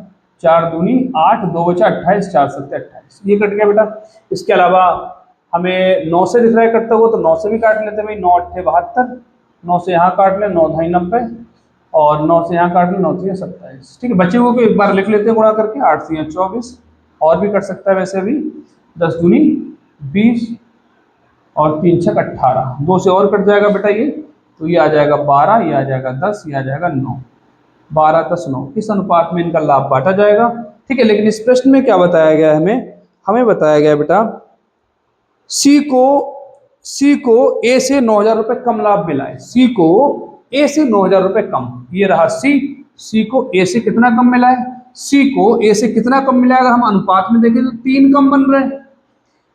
4 दूनी 8, 2 बचा 28, 4 सत्ते 28, ये कट गया बेटा। इसके अलावा हमें 9 से दिख रहा है कटता हुआ, तो 9 से भी काट लेते हैं भाई, 9 8 72, 9 से यहाँ काट लें, 9 ढाई 90 और 9 से यहाँ काट लें, 9 3 27, ठीक है। बचे हुए को एक बार लिख लेते हैं गुणा करके, 8 3 24, और भी कर सकता है वैसे भी, 10 दूनी 20 और 3 6 18, 2 से और कट जाएगा बेटा ये, तो ये आ जाएगा 12, ये आ जाएगा 10, ये आ जाएगा 9, 12 10 9। इस अनुपात में इनका लाभ बांटा जाएगा, ठीक है। लेकिन इस प्रश्न में क्या बताया गया है हमें बताया गया बेटा सी को ए से 9,000 रुपए कम लाभ मिला है। सी को ए से 9,000 रुपए कम, ये रहा सी को ए से कितना कम मिला है, सी को ए से कितना कम मिला है? अगर हम अनुपात में देखें तो 3 कम बन रहे हैं।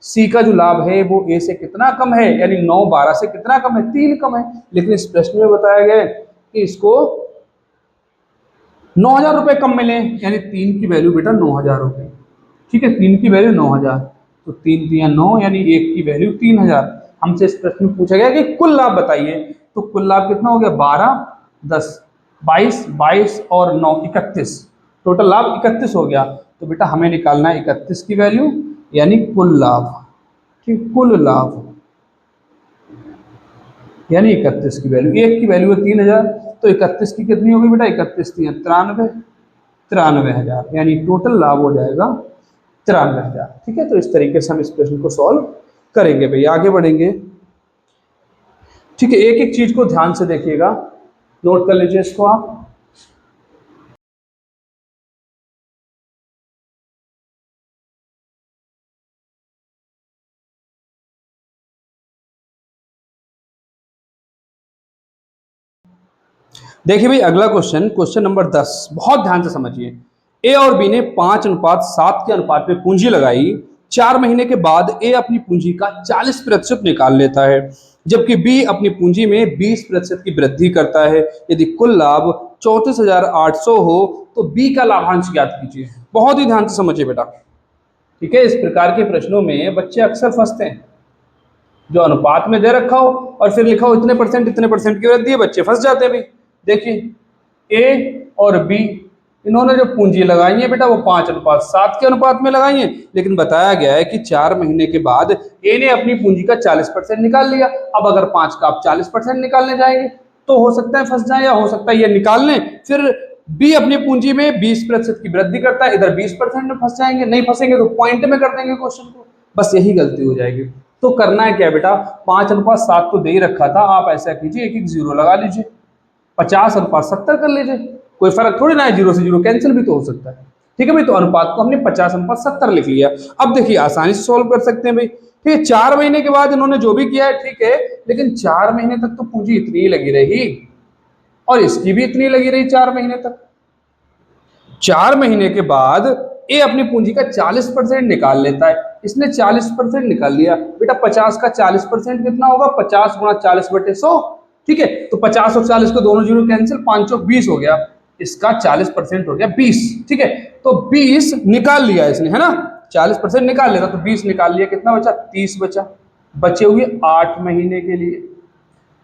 सी का जो लाभ है वो ए से कितना कम है, यानी 9 12 से कितना कम है, 3 कम है। लेकिन इस प्रश्न में बताया गया है कि इसको 9,000 रुपए कम मिले, यानी 3 की वैल्यू बेटा 9,000 हो गई, ठीक है। 3 की वैल्यू 9,000, तो 3 3 9, यानी 1 की वैल्यू 3,000। हमसे इस प्रश्न में पूछा गया कि कुल लाभ बताइए, तो कुल लाभ कितना हो गया, 12 10 22 22 और 9 31, टोटल लाभ 31 हो गया। तो बेटा हमें निकालना है 31 की वैल्यू, यानी कुल लाभ, ठीक, कुल लाभ यानी 31 की वैल्यू, 1 की वैल्यू है 3,000, तो 31 की कितनी होगी बेटा, 31 3 93,000, यानी टोटल लाभ हो जाएगा 93,000, ठीक है। तो इस तरीके से हम इस प्रश्न को सॉल्व करेंगे भाई, आगे बढ़ेंगे। ठीक है, एक एक चीज को ध्यान से देखिएगा, नोट कर लीजिए इसको आप। देखिए भाई, अगला क्वेश्चन, क्वेश्चन नंबर 10, बहुत ध्यान से समझिए। ए और बी ने 5:7 के अनुपात में पूंजी लगाई। 4 महीने के बाद ए अपनी पूंजी का 40% निकाल लेता है, जबकि बी अपनी पूंजी में 20% की वृद्धि करता है। यदि कुल लाभ 34,800 हो तो बी का लाभांश ज्ञात कीजिए। बहुत ही ध्यान से समझिए बेटा, ठीक है। इस प्रकार के प्रश्नों में बच्चे अक्सर फंसते हैं, जो अनुपात में दे रखा हो और फिर लिखा हो इतने परसेंट की वृद्धि है, बच्चे फंस जाते हैं भाई। देखिए, ए और बी इन्होंने जो पूंजी लगाई है बेटा वो 5:7 के अनुपात में लगाई है, लेकिन बताया गया है कि 4 महीने के बाद ए ने अपनी पूंजी का 40% निकाल लिया। अब अगर 5 का आप 40% निकालने जाएंगे तो हो सकता है फंस जाए, या हो सकता है ये निकाल लें, फिर बी अपनी पूंजी में 20% की वृद्धि करता है, इधर 20% में फंस जाएंगे। नहीं फंसेंगे तो पॉइंट में कर देंगे क्वेश्चन को, बस यही गलती हो जाएगी। तो करना है क्या बेटा, 5:7 तो दे ही रखा था, आप ऐसा कीजिए एक एक जीरो लगा लीजिए, 50:70 कर लीजिए, कोई फर्क थोड़ी ना है, जीरो से जीरो कैंसिल भी तो हो सकता है। ठीक है भाई, तो अनुपात को हमने 50:70 लिख लिया। अब देखिए आसानी से सॉल्व कर सकते हैं भाई। ठीक है, 4 महीने के बाद इन्होंने जो भी किया है ठीक है, लेकिन 4 महीने तक तो पूंजी इतनी ही लगी रही और इसकी भी इतनी लगी रही 4 महीने तक। 4 महीने के बाद ए अपनी पूंजी का 40% निकाल लेता है, इसने 40% निकाल लिया बेटा। 50 का 40% कितना होगा, 50 गुणा 40/100। ठीक है, तो 50 और 40 को दोनों जीरो कैंसिल, 5 और 20 हो गया, इसका 40% हो गया 20। ठीक है, तो 20 निकाल लिया इसने, है ना, 40% निकाल लेता तो 20 निकाल लिया, कितना बचा, 30 बचा, बचे हुए 8 महीने के लिए।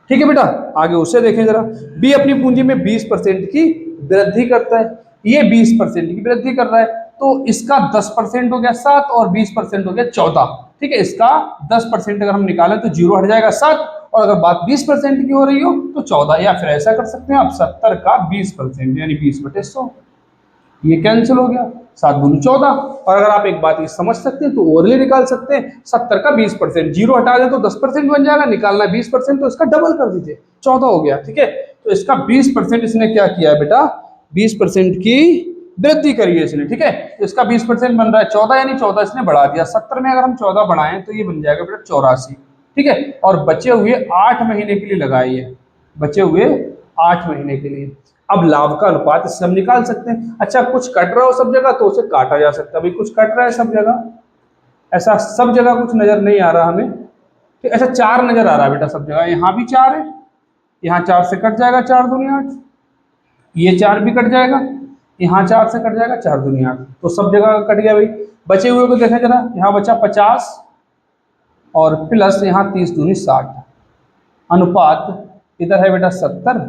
ठीक है बेटा, आगे उससे देखें जरा। बी अपनी पूंजी में 20% की वृद्धि करता है, ये 20% की वृद्धि कर रहा है, तो इसका 10% हो गया 7 और 20% हो गया 14। ठीक है, इसका 10% अगर हम निकालें तो जीरो हट जाएगा 7, और अगर बात 20% की हो रही हो तो 14, या फिर ऐसा कर सकते हैं आप 70 का 20% यानी 20/100, ये कैंसिल हो गया, 7 × 14। और अगर आप एक बात ये समझ सकते हैं तो ओरली निकाल सकते हैं, 70 का 20%, जीरो हटा दें तो 10% बन जाएगा, निकालना 20% तो इसका डबल कर दीजिए, 14 हो गया। ठीक है, तो इसका 20% इसने क्या किया है बेटा, 20% की वृद्धि करी है इसने। ठीक है, तो इसका 20% बन रहा है 14, यानी 14 इसने बढ़ा दिया। 70 में अगर हम 14 बढ़ाएं तो ये बन जाएगा बेटा 84। ठीक है, और बचे हुए 8 महीने के लिए लगाई है, बचे हुए 8 महीने के लिए। अब लाभ का अनुपात इससे हम निकाल सकते हैं। अच्छा, कुछ कट रहा हो सब जगह तो उसे काटा जा सकता है भाई, कुछ कट रहा है सब जगह, ऐसा सब जगह कुछ नजर नहीं आ रहा हमें। तो ऐसा 4 नजर आ रहा है बेटा सब जगह, यहाँ भी 4 है, यहाँ 4 से कट जाएगा, 4 दूनी 8, ये 4 भी कट जाएगा, यहाँ 4 से कट जाएगा, 4 दूनी 8, तो सब जगह कट गया भाई। बचे हुए को देखें जरा, यहाँ बचा 50 और प्लस यहाँ 30 दूनी 60, अनुपात इधर है बेटा 70,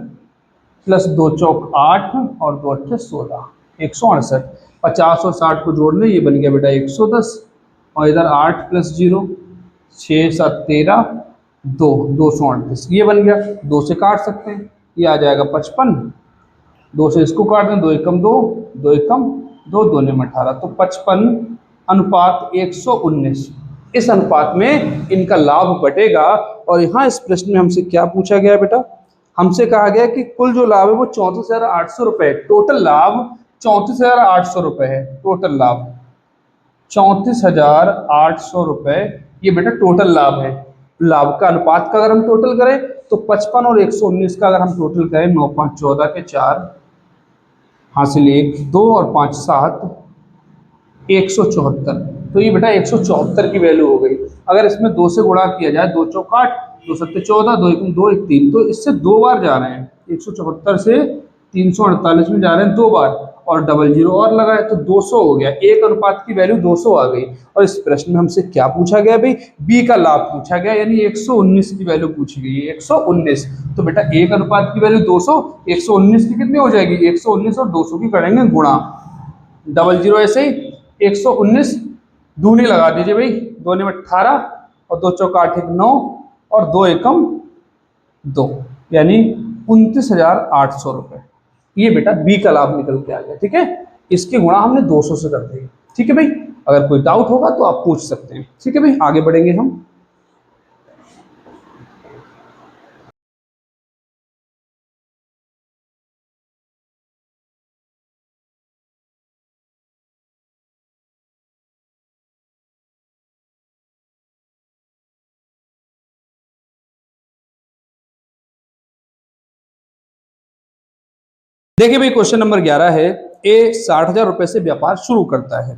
प्लस 2 चौक 8 और 2 अट्ठे 16, 168। 50 और 60 को जोड़ लें, ये बन गया बेटा 110, और इधर 8 + 0, 6 7 13, 2 238, ये बन गया। 2 से काट सकते हैं, ये आ जाएगा 55, 2 से इसको काट दें, 2 एकम 2, 2 एकम 2, 2 ने 18, तो 55 अनुपात 119। इस अनुपात में इनका लाभ बटेगा। और यहाँ इस प्रश्न में हमसे क्या पूछा गया बेटा, हमसे कहा गया कि कुल जो लाभ है वो 34,800 रुपए, टोटल लाभ 34,800 रुपए है, टोटल लाभ 34,800 रुपए, ये बेटा टोटल लाभ है। लाभ का अनुपात का अगर हम टोटल करें तो 55 और 119 का अगर हम टोटल करें, 9 5 14 के 4 हासिल 1 2 और 5 7, 174, तो ये बेटा 174 की वैल्यू हो गई। अगर इसमें 2 से गुणा किया जाए, 2 चौक 8, 2 7 14, 2 1 2 1 3, तो इससे 2 बार जा रहे हैं, 174 से 348 में जा रहे हैं 2 बार, और डबल जीरो और लगाए तो 200 हो गया, एक अनुपात की वैल्यू 200 आ गई। और इस प्रश्न में हमसे क्या पूछा गया भाई, बी का लाभ पूछा गया, यानी 119 की वैल्यू पूछी गई है, 119। तो बेटा एक अनुपात की वैल्यू 200, 119 की कितनी हो जाएगी, 119 और 200 की करेंगे गुणा, डबल जीरो ऐसे ही 119 दूनी लगा दीजिए भाई, 2 ने 18 और 2 चौक 8 1 9 और 2 एकम 2, यानी 29,800 रुपए, ये बेटा बी का लाभ निकल के आ गया। ठीक है, इसकी गुणा हमने 200 से कर दी। ठीक है भाई, अगर कोई डाउट होगा तो आप पूछ सकते हैं। ठीक है भाई, आगे बढ़ेंगे हम। देखिए भाई क्वेश्चन नंबर 11 है, ए 60,000 रुपए से व्यापार शुरू करता है,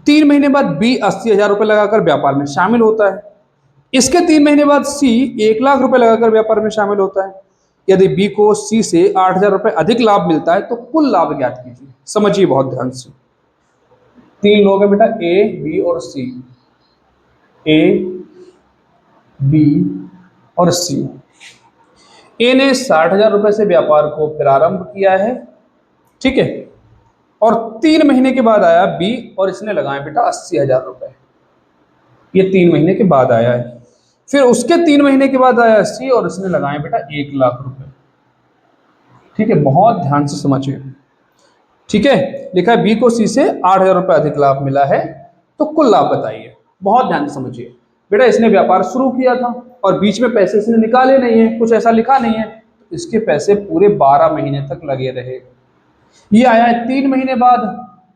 3 महीने बाद बी 80,000 रुपए लगाकर व्यापार में शामिल होता है, इसके 3 महीने बाद सी 1 लाख रुपए लगाकर व्यापार में शामिल होता है। यदि बी को सी से 8,000 रुपए अधिक लाभ मिलता है तो कुल लाभ ज्ञात कीजिए। समझिए बहुत ध्यान से, 3 लोग हैं बेटा, ए बी और सी, ए बी और सी। ए ने 60,000 रुपए से व्यापार को प्रारंभ किया है, ठीक है, और 3 महीने के बाद आया बी और इसने लगाए बेटा 80,000 रुपए, ये 3 महीने के बाद आया है। फिर उसके 3 महीने के बाद आया सी और इसने लगाए बेटा 1 लाख रुपए, ठीक है, बहुत ध्यान से समझिए, ठीक है। लिखा है बी को सी से 8,000 रुपए अधिक लाभ मिला है, तो कुल लाभ बताइए। बहुत ध्यान से समझिए बेटा, इसने व्यापार शुरू किया था और बीच में पैसे इसने निकाले नहीं है, कुछ ऐसा लिखा नहीं है, तो इसके पैसे पूरे 12 महीने तक लगे रहे। ये आया है 3 महीने बाद,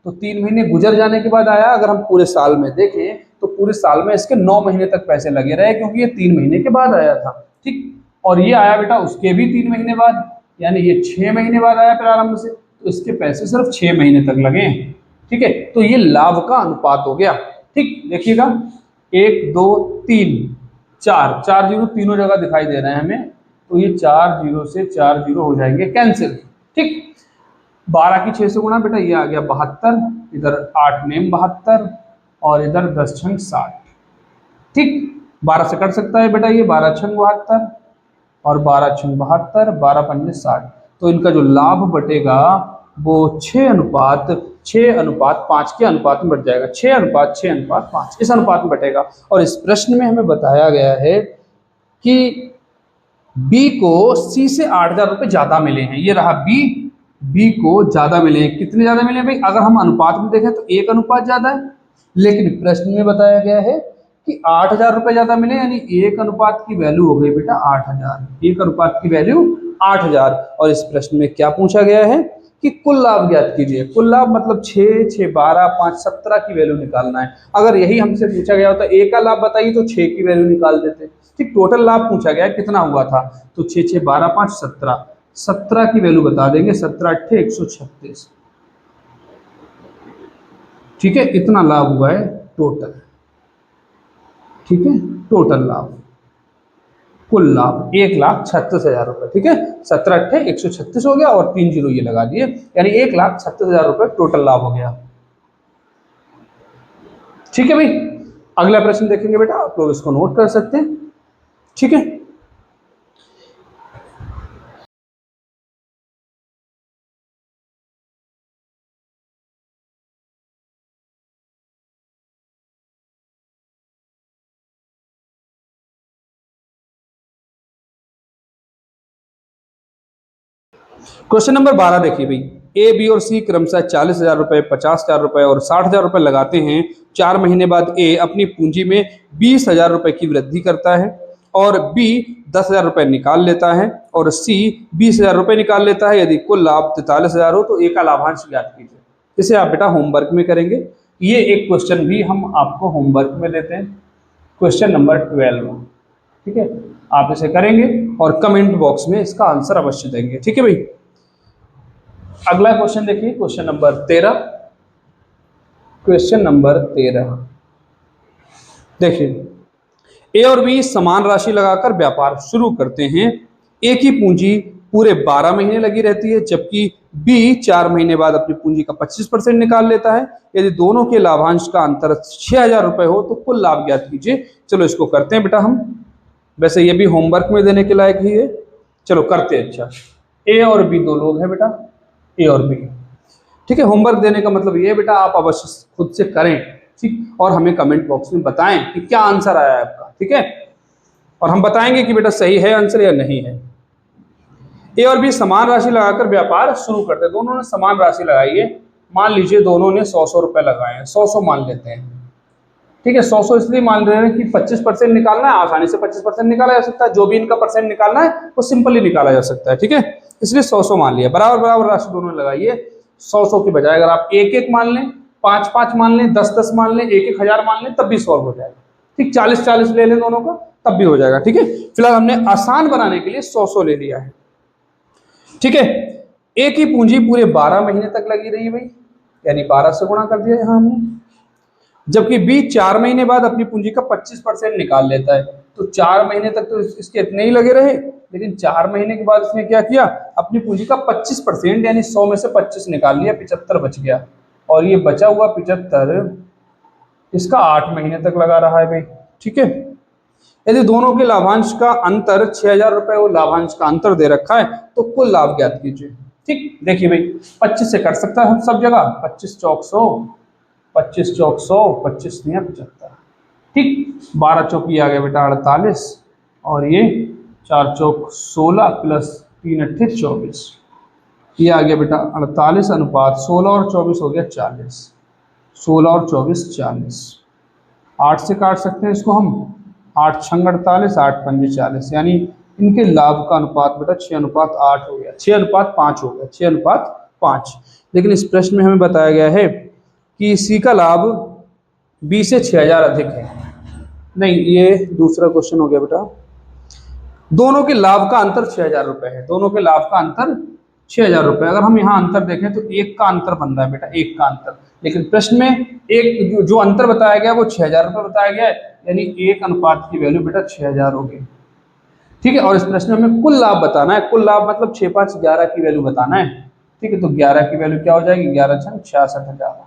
तो 3 महीने गुजर जाने के बाद आया। अगर हम पूरे साल में देखें तो पूरे साल में इसके 9 महीने तक पैसे लगे रहे, क्योंकि ये 3 महीने के बाद आया था, ठीक। और ये आया बेटा उसके भी 3 महीने बाद, यानी ये 6 महीने बाद आया प्रारंभ से, तो इसके पैसे सिर्फ 6 महीने तक लगे हैं, ठीक है। तो ये लाभ का अनुपात हो गया, ठीक। देखिएगा 1 2 3 4, 4 जीरो तीनों जगह दिखाई दे रहे हैं हमें, तो ये 4 जीरो से 4 जीरो हो जाएंगे कैंसिल, ठीक। 12 की 6 से गुणा बेटा, ये आ गया 72, इधर 8 नेम 72 और इधर 10 छंग 60, ठीक। 12 से कट सकता है बेटा, ये 12 छंग 72 और 12 छंग 72, 12 पंजे 60, तो इनका जो लाभ बटेगा वो 6:5 के अनुपात में बट जाएगा, 6:6:5 इस अनुपात में बटेगा। और इस प्रश्न में हमें बताया गया है कि बी को सी से 8,000 रुपए ज्यादा मिले हैं, ये रहा बी को ज्यादा मिले हैं। कितने ज्यादा मिले हैं भाई? अगर हम अनुपात में देखें तो 1 अनुपात ज्यादा है, लेकिन प्रश्न में बताया गया है कि 8,000 रुपए ज्यादा मिले, यानी 1 अनुपात की वैल्यू हो गई बेटा 8,000, 1 अनुपात की वैल्यू 8,000। और इस प्रश्न में क्या पूछा गया है कि कुल लाभ ज्ञात कीजिए। कुल लाभ मतलब 6, 6, 12, 5, 17 की वैल्यू निकालना है। अगर यही हमसे पूछा गया होता ए का लाभ बताइए तो 6 की वैल्यू निकाल देते, ठीक। टोटल लाभ पूछा गया कितना हुआ था, तो 6, 6, 12, 5, 17, 17 की वैल्यू बता देंगे, 17 8 136, ठीक है। इतना लाभ हुआ है टोटल, ठीक है, टोटल लाभ, कुल लाभ 1,36,000 रुपए, ठीक है। 17 8 136 हो गया और 3 जीरो ये लगा दिए, यानी 1,36,000 रुपए टोटल लाभ हो गया, ठीक है भाई। अगला प्रश्न देखेंगे बेटा, आप लोग इसको नोट कर सकते हैं, ठीक है। क्वेश्चन नंबर 12 देखिए भाई, ए बी और सी क्रमशः 40,000 रुपए, 50,000 रुपए और 60,000 रुपए लगाते हैं। 4 महीने बाद ए अपनी पूंजी में 20,000 रुपए की वृद्धि करता है और बी 10,000 रुपए निकाल लेता है और सी 20,000 रुपए निकाल लेता है। यदि कुल लाभ 43,000 हो तो ए का लाभांश ज्ञात कीजिए। इसे आप बेटा होमवर्क में करेंगे। ये एक क्वेश्चन भी हम आपको होमवर्क में देते हैं, क्वेश्चन नंबर 12, ठीक है। आप इसे करेंगे और कमेंट बॉक्स में इसका आंसर अवश्य देंगे, ठीक है भाई। अगला क्वेश्चन देखिए, क्वेश्चन नंबर 13, क्वेश्चन नंबर 13 देखिए, ए और बी समान राशि लगाकर व्यापार शुरू करते हैं। ए की पूंजी पूरे 12 महीने लगी रहती है, जबकि बी 4 महीने बाद अपनी पूंजी का 25% निकाल लेता है। यदि दोनों के लाभांश का अंतर 6,000 रुपए हो तो कुल लाभ ज्ञात कीजिए। चलो इसको करते हैं बेटा हम, वैसे ये भी होमवर्क में देने के लायक ही है, चलो करते हैं। अच्छा, ए और बी दो लोग हैं बेटा, ए और बी, ठीक है। होमवर्क देने का मतलब ये है बेटा आप अवश्य खुद से करें, ठीक, और हमें कमेंट बॉक्स में बताएं कि क्या आंसर आया है आपका, ठीक है। और हम बताएंगे कि बेटा सही है आंसर या नहीं है। ए और बी समान राशि लगाकर व्यापार शुरू करते हैं, दोनों ने समान राशि लगाई है। मान लीजिए दोनों ने 100 रुपए लगाए हैं, 100 मान लेते हैं, ठीक है। 100 इसलिए मान रहे हैं कि 25% निकालना है, आसानी से 25% निकाला जा सकता है। जो भी इनका परसेंट निकालना है वो सिंपली निकाला जा सकता है, ठीक है। इसलिए 100 मान लिया, बराबर बराबर राशि दोनों ने लगाई है। 100 की बजाय अगर आप 1 1 मान लें, 5 5 मान लें, 10 10 मान लें, 1 1 हजार मान लें, तब भी सॉल्व हो जाएगा, ठीक। 40 40 ले लें दोनों का, तब भी हो जाएगा, ठीक है। फिलहाल हमने आसान बनाने के लिए 100 ले लिया है, ठीक है। ए की पूंजी पूरे 12 महीने तक लगी रही भाई, यानी 12 से गुणा कर दिया यहाँ हमने। जबकि बी 4 महीने बाद अपनी पूंजी का 25% निकाल लेता है, तो 4 महीने तक तो इसके इतने ही लगे रहे, लेकिन 4 महीने के बाद इसने क्या किया, अपनी पूंजी का 25% यानी 100 में से 25 निकाल लिया, 75 बच गया। और ये बचा हुआ 75 इसका 8 महीने तक लगा रहा है भाई। ठीक है, यदि दोनों के लाभांश का अंतर 6,000 रुपए और लाभांश का अंतर दे रखा है, तो कुल लाभ ज्ञात कीजिए। ठीक, देखिए भाई 25 से कर सकता है हम सब जगह, 25 चौक 100, 25 चौक 100, 25 नहीं 75। ठीक, 12 चौकी आ गया बेटा 48, और ये 4 चौक 16 प्लस 3 अट्ठे 24, ये आ गया बेटा 48 अनुपात 16 और 24 हो गया 40, 16 और 24 40। 8 से काट सकते हैं इसको हम, 8 छंग 48, 8 पंजे 40, यानी इनके लाभ का अनुपात बेटा 6:8 हो गया, 6:5 हो गया, 6:5। लेकिन इस प्रश्न में हमें बताया गया है कि सी का लाभ बी से 6,000 अधिक है। नहीं, ये दूसरा क्वेश्चन हो गया बेटा। दोनों के लाभ का अंतर 6,000 रुपए है, दोनों के लाभ का अंतर 6,000 रुपए। अगर हम यहाँ अंतर देखें तो एक का अंतर बन रहा है बेटा, एक का अंतर, लेकिन प्रश्न में एक जो अंतर बताया गया वो 6,000 रुपए बताया गया है, यानी एक अनुपात की वैल्यू बेटा 6,000 होगी। ठीक है, और इस प्रश्न में हमें कुल लाभ बताना है, कुल लाभ मतलब 6, 5, 11 की वैल्यू बताना है। ठीक है, तो 11 की वैल्यू क्या हो जाएगी, 11 छंग 66,000।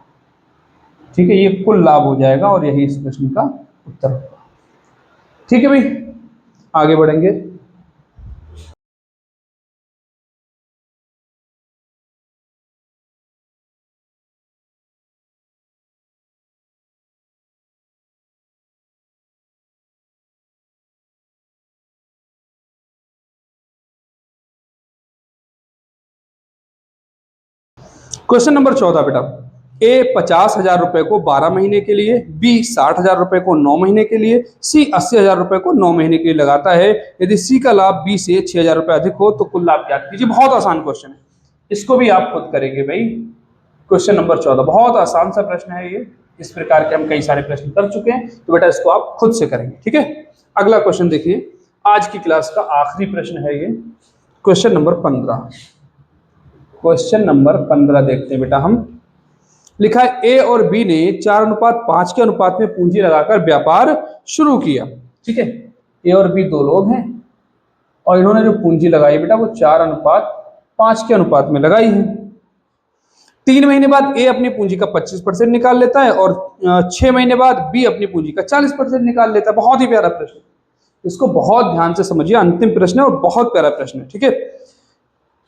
ठीक है, ये कुल लाभ हो जाएगा और यही इस प्रश्न का उत्तर होगा। ठीक है भाई, आगे बढ़ेंगे। क्वेश्चन नंबर 14 बेटा, ए 50,000 रुपए को 12 महीने के लिए, बी 60,000 रुपए को 9 महीने के लिए, सी 80,000 रुपए को 9 महीने के लिए लगाता है। यदि सी का लाभ बी से 6,000 रुपए अधिक हो तो कुल लाभ ज्ञात कीजिए। बहुत आसान क्वेश्चन है, इसको भी आप खुद करेंगे भाई। क्वेश्चन नंबर 14 बहुत आसान सा प्रश्न है ये, इस प्रकार के हम कई सारे प्रश्न कर चुके हैं, तो बेटा इसको आप खुद से करेंगे। ठीक है, अगला क्वेश्चन देखिए, आज की क्लास का आखिरी प्रश्न है ये, क्वेश्चन नंबर 15। क्वेश्चन नंबर 15 देखते हैं बेटा हम। लिखा है ए और बी ने 4:5 के अनुपात में पूंजी लगाकर व्यापार शुरू किया। ठीक है, ए और बी दो लोग हैं और इन्होंने जो पूंजी लगाई बेटा वो 4:5 के अनुपात में लगाई है। 3 महीने बाद ए अपनी पूंजी का 25% निकाल लेता है और 6 महीने बाद बी अपनी पूंजी का 40% निकाल लेता है। बहुत ही प्यारा प्रश्न, इसको बहुत ध्यान से समझिए, अंतिम प्रश्न है और बहुत प्यारा प्रश्न है। ठीक है,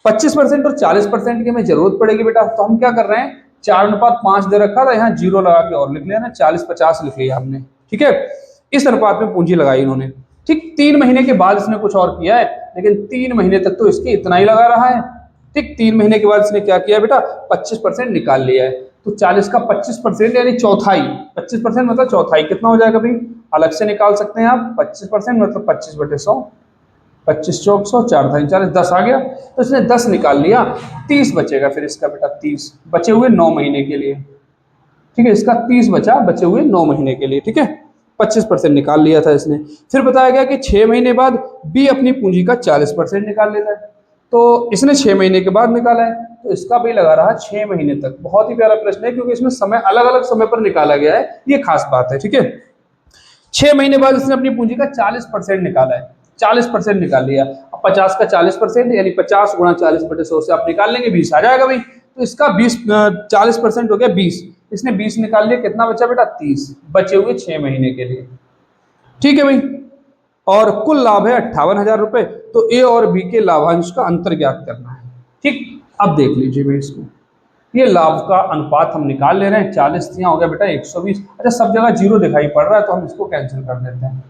25% और 40% की हमें जरूरत पड़ेगी बेटा, तो हम क्या कर रहे हैं, 4:5 दे रखा था, यहाँ 0 लगा के और लिख लिया ना, 40-50 लिख लिया हमने। ठीक है, इस अनुपात में पूंजी लगाई इन्होंने। ठीक, 3 महीने के बाद इसने कुछ और किया है, लेकिन 3 महीने तक तो इसके इतना ही लगा रहा है। ठीक, 3 महीने के बाद इसने क्या किया बेटा, 25% निकाल लिया है। तो 40 का 25% यानी चौथाई, 25% मतलब चौथाई, कितना हो जाएगा भाई, अलग से निकाल सकते हैं आप। 25% मतलब 25/100, 25 चौक 100, 4 3 40, 10 आ गया, तो इसने 10 निकाल लिया, 30 बचेगा फिर इसका बेटा, 30 बचे हुए 9 महीने के लिए। ठीक है, इसका 30 बचा बचे हुए 9 महीने के लिए। ठीक है, 25% निकाल लिया था इसने। फिर बताया गया कि 6 महीने बाद बी अपनी पूंजी का 40% निकाल लेता है, तो इसने 6 महीने के बाद निकाला है, तो इसका भी लगा रहा 6 महीने तक। बहुत ही प्यारा प्रश्न है, क्योंकि इसमें समय अलग अलग समय पर निकाला गया है, ये खास बात है। ठीक है, 6 महीने बाद इसने अपनी पूंजी का 40% निकाला है, 40% निकाल लिया। अब 50 का 40% यानी 50 गुणा 40/100 से आप निकाल लेंगे, 20 आ जाएगा भाई। तो इसका 40% हो गया 20, इसने 20 निकाल लिया, कितना बचा बेटा, 30 बचे हुए 6 महीने के लिए। ठीक है भाई, और कुल लाभ है 58,000 रुपए। तो ए और बी के लाभांश का अंतर ज्ञात करना है। ठीक, अब देख लीजिए भाई इसको, ये लाभ का अनुपात हम निकाल ले रहे हैं। 40 यहाँ हो गया बेटा 120। अच्छा, सब जगह 0 दिखाई पड़ रहा है, तो हम इसको कैंसिल कर देते हैं।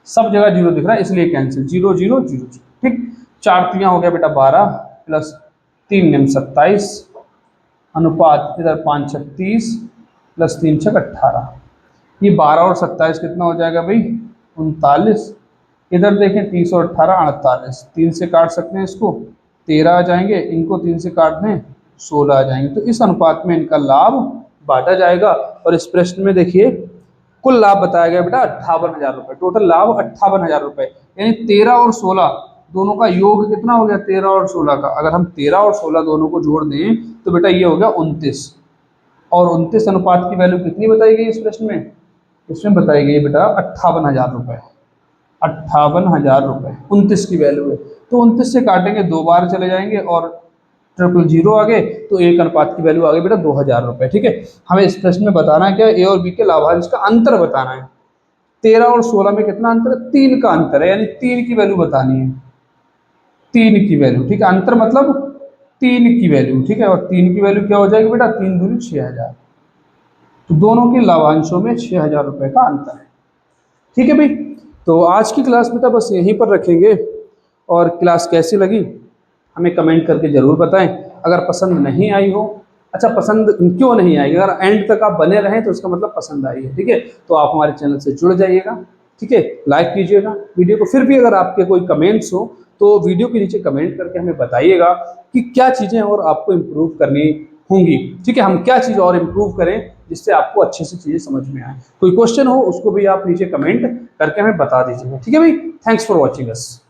सब जगह 0 दिख रहा है इसलिए कैंसिल, 0 0 0। ठीक, 4 3 हो गया बेटा 12 प्लस 3 9 27 अनुपात इधर 5 36 प्लस 3 6 18। ये 12 और 27 कितना हो जाएगा भाई, 39। इधर देखें 30 और 18 48, 3 से काट सकते हैं इसको, 13 आ जाएंगे, इनको 3 से काट दें 16 आ जाएंगे। तो इस अनुपात में इनका लाभ बांटा जाएगा। और इस प्रश्न में देखिए कुल लाभ बताया गया बेटा 58,000 रुपए, टोटल लाभ 58,000 रुपए, यानी 13 और 16 दोनों का योग कितना हो गया 13 और 16 का। अगर हम 13 और 16 दोनों को जोड़ दें तो बेटा ये हो गया 29, और 29 अनुपात की वैल्यू कितनी बताई गई इस प्रश्न में? इसमें बताई गई बेटा 58,000 रुपये। 58,000 रुपये 29 की वैल्यू है। तो 29 से काटेंगे 2 बार चले जाएंगे और 000 आ गए, तो एक अनुपात की वैल्यू आ गई बेटा 2,000 रुपये। ठीक है, हमें इस प्रश्न में बताना है क्या, ए और बी के लाभांश का अंतर बताना है। 13 और 16 में कितना अंतर है? 3 का अंतर है, यानी 3 की वैल्यू बतानी है। 3 की वैल्यू, ठीक है, अंतर मतलब 3 की वैल्यू। ठीक है, और 3 की वैल्यू क्या हो जाएगी बेटा? 3 दूनी 6,000। तो दोनों के लाभांशों में 6,000 रुपये का अंतर है। ठीक है भाई, तो आज की क्लास बेटा बस यहीं पर रखेंगे, और क्लास कैसी लगी हमें कमेंट करके ज़रूर बताएं। अगर पसंद नहीं आई हो, अच्छा पसंद क्यों नहीं आएगी, अगर एंड तक आप बने रहें तो इसका मतलब पसंद आई है। ठीक है, तो आप हमारे चैनल से जुड़ जाइएगा। ठीक है, लाइक कीजिएगा वीडियो को। फिर भी अगर आपके कोई कमेंट्स हो तो वीडियो के नीचे कमेंट करके हमें बताइएगा कि क्या चीज़ें और आपको इम्प्रूव करनी होंगी। ठीक है, हम क्या चीज़ और इम्प्रूव करें जिससे आपको अच्छे से चीज़ें समझ में आए। कोई क्वेश्चन हो उसको भी आप नीचे कमेंट करके हमें बता दीजिएगा। ठीक है भाई, थैंक्स फॉर वॉचिंग अस।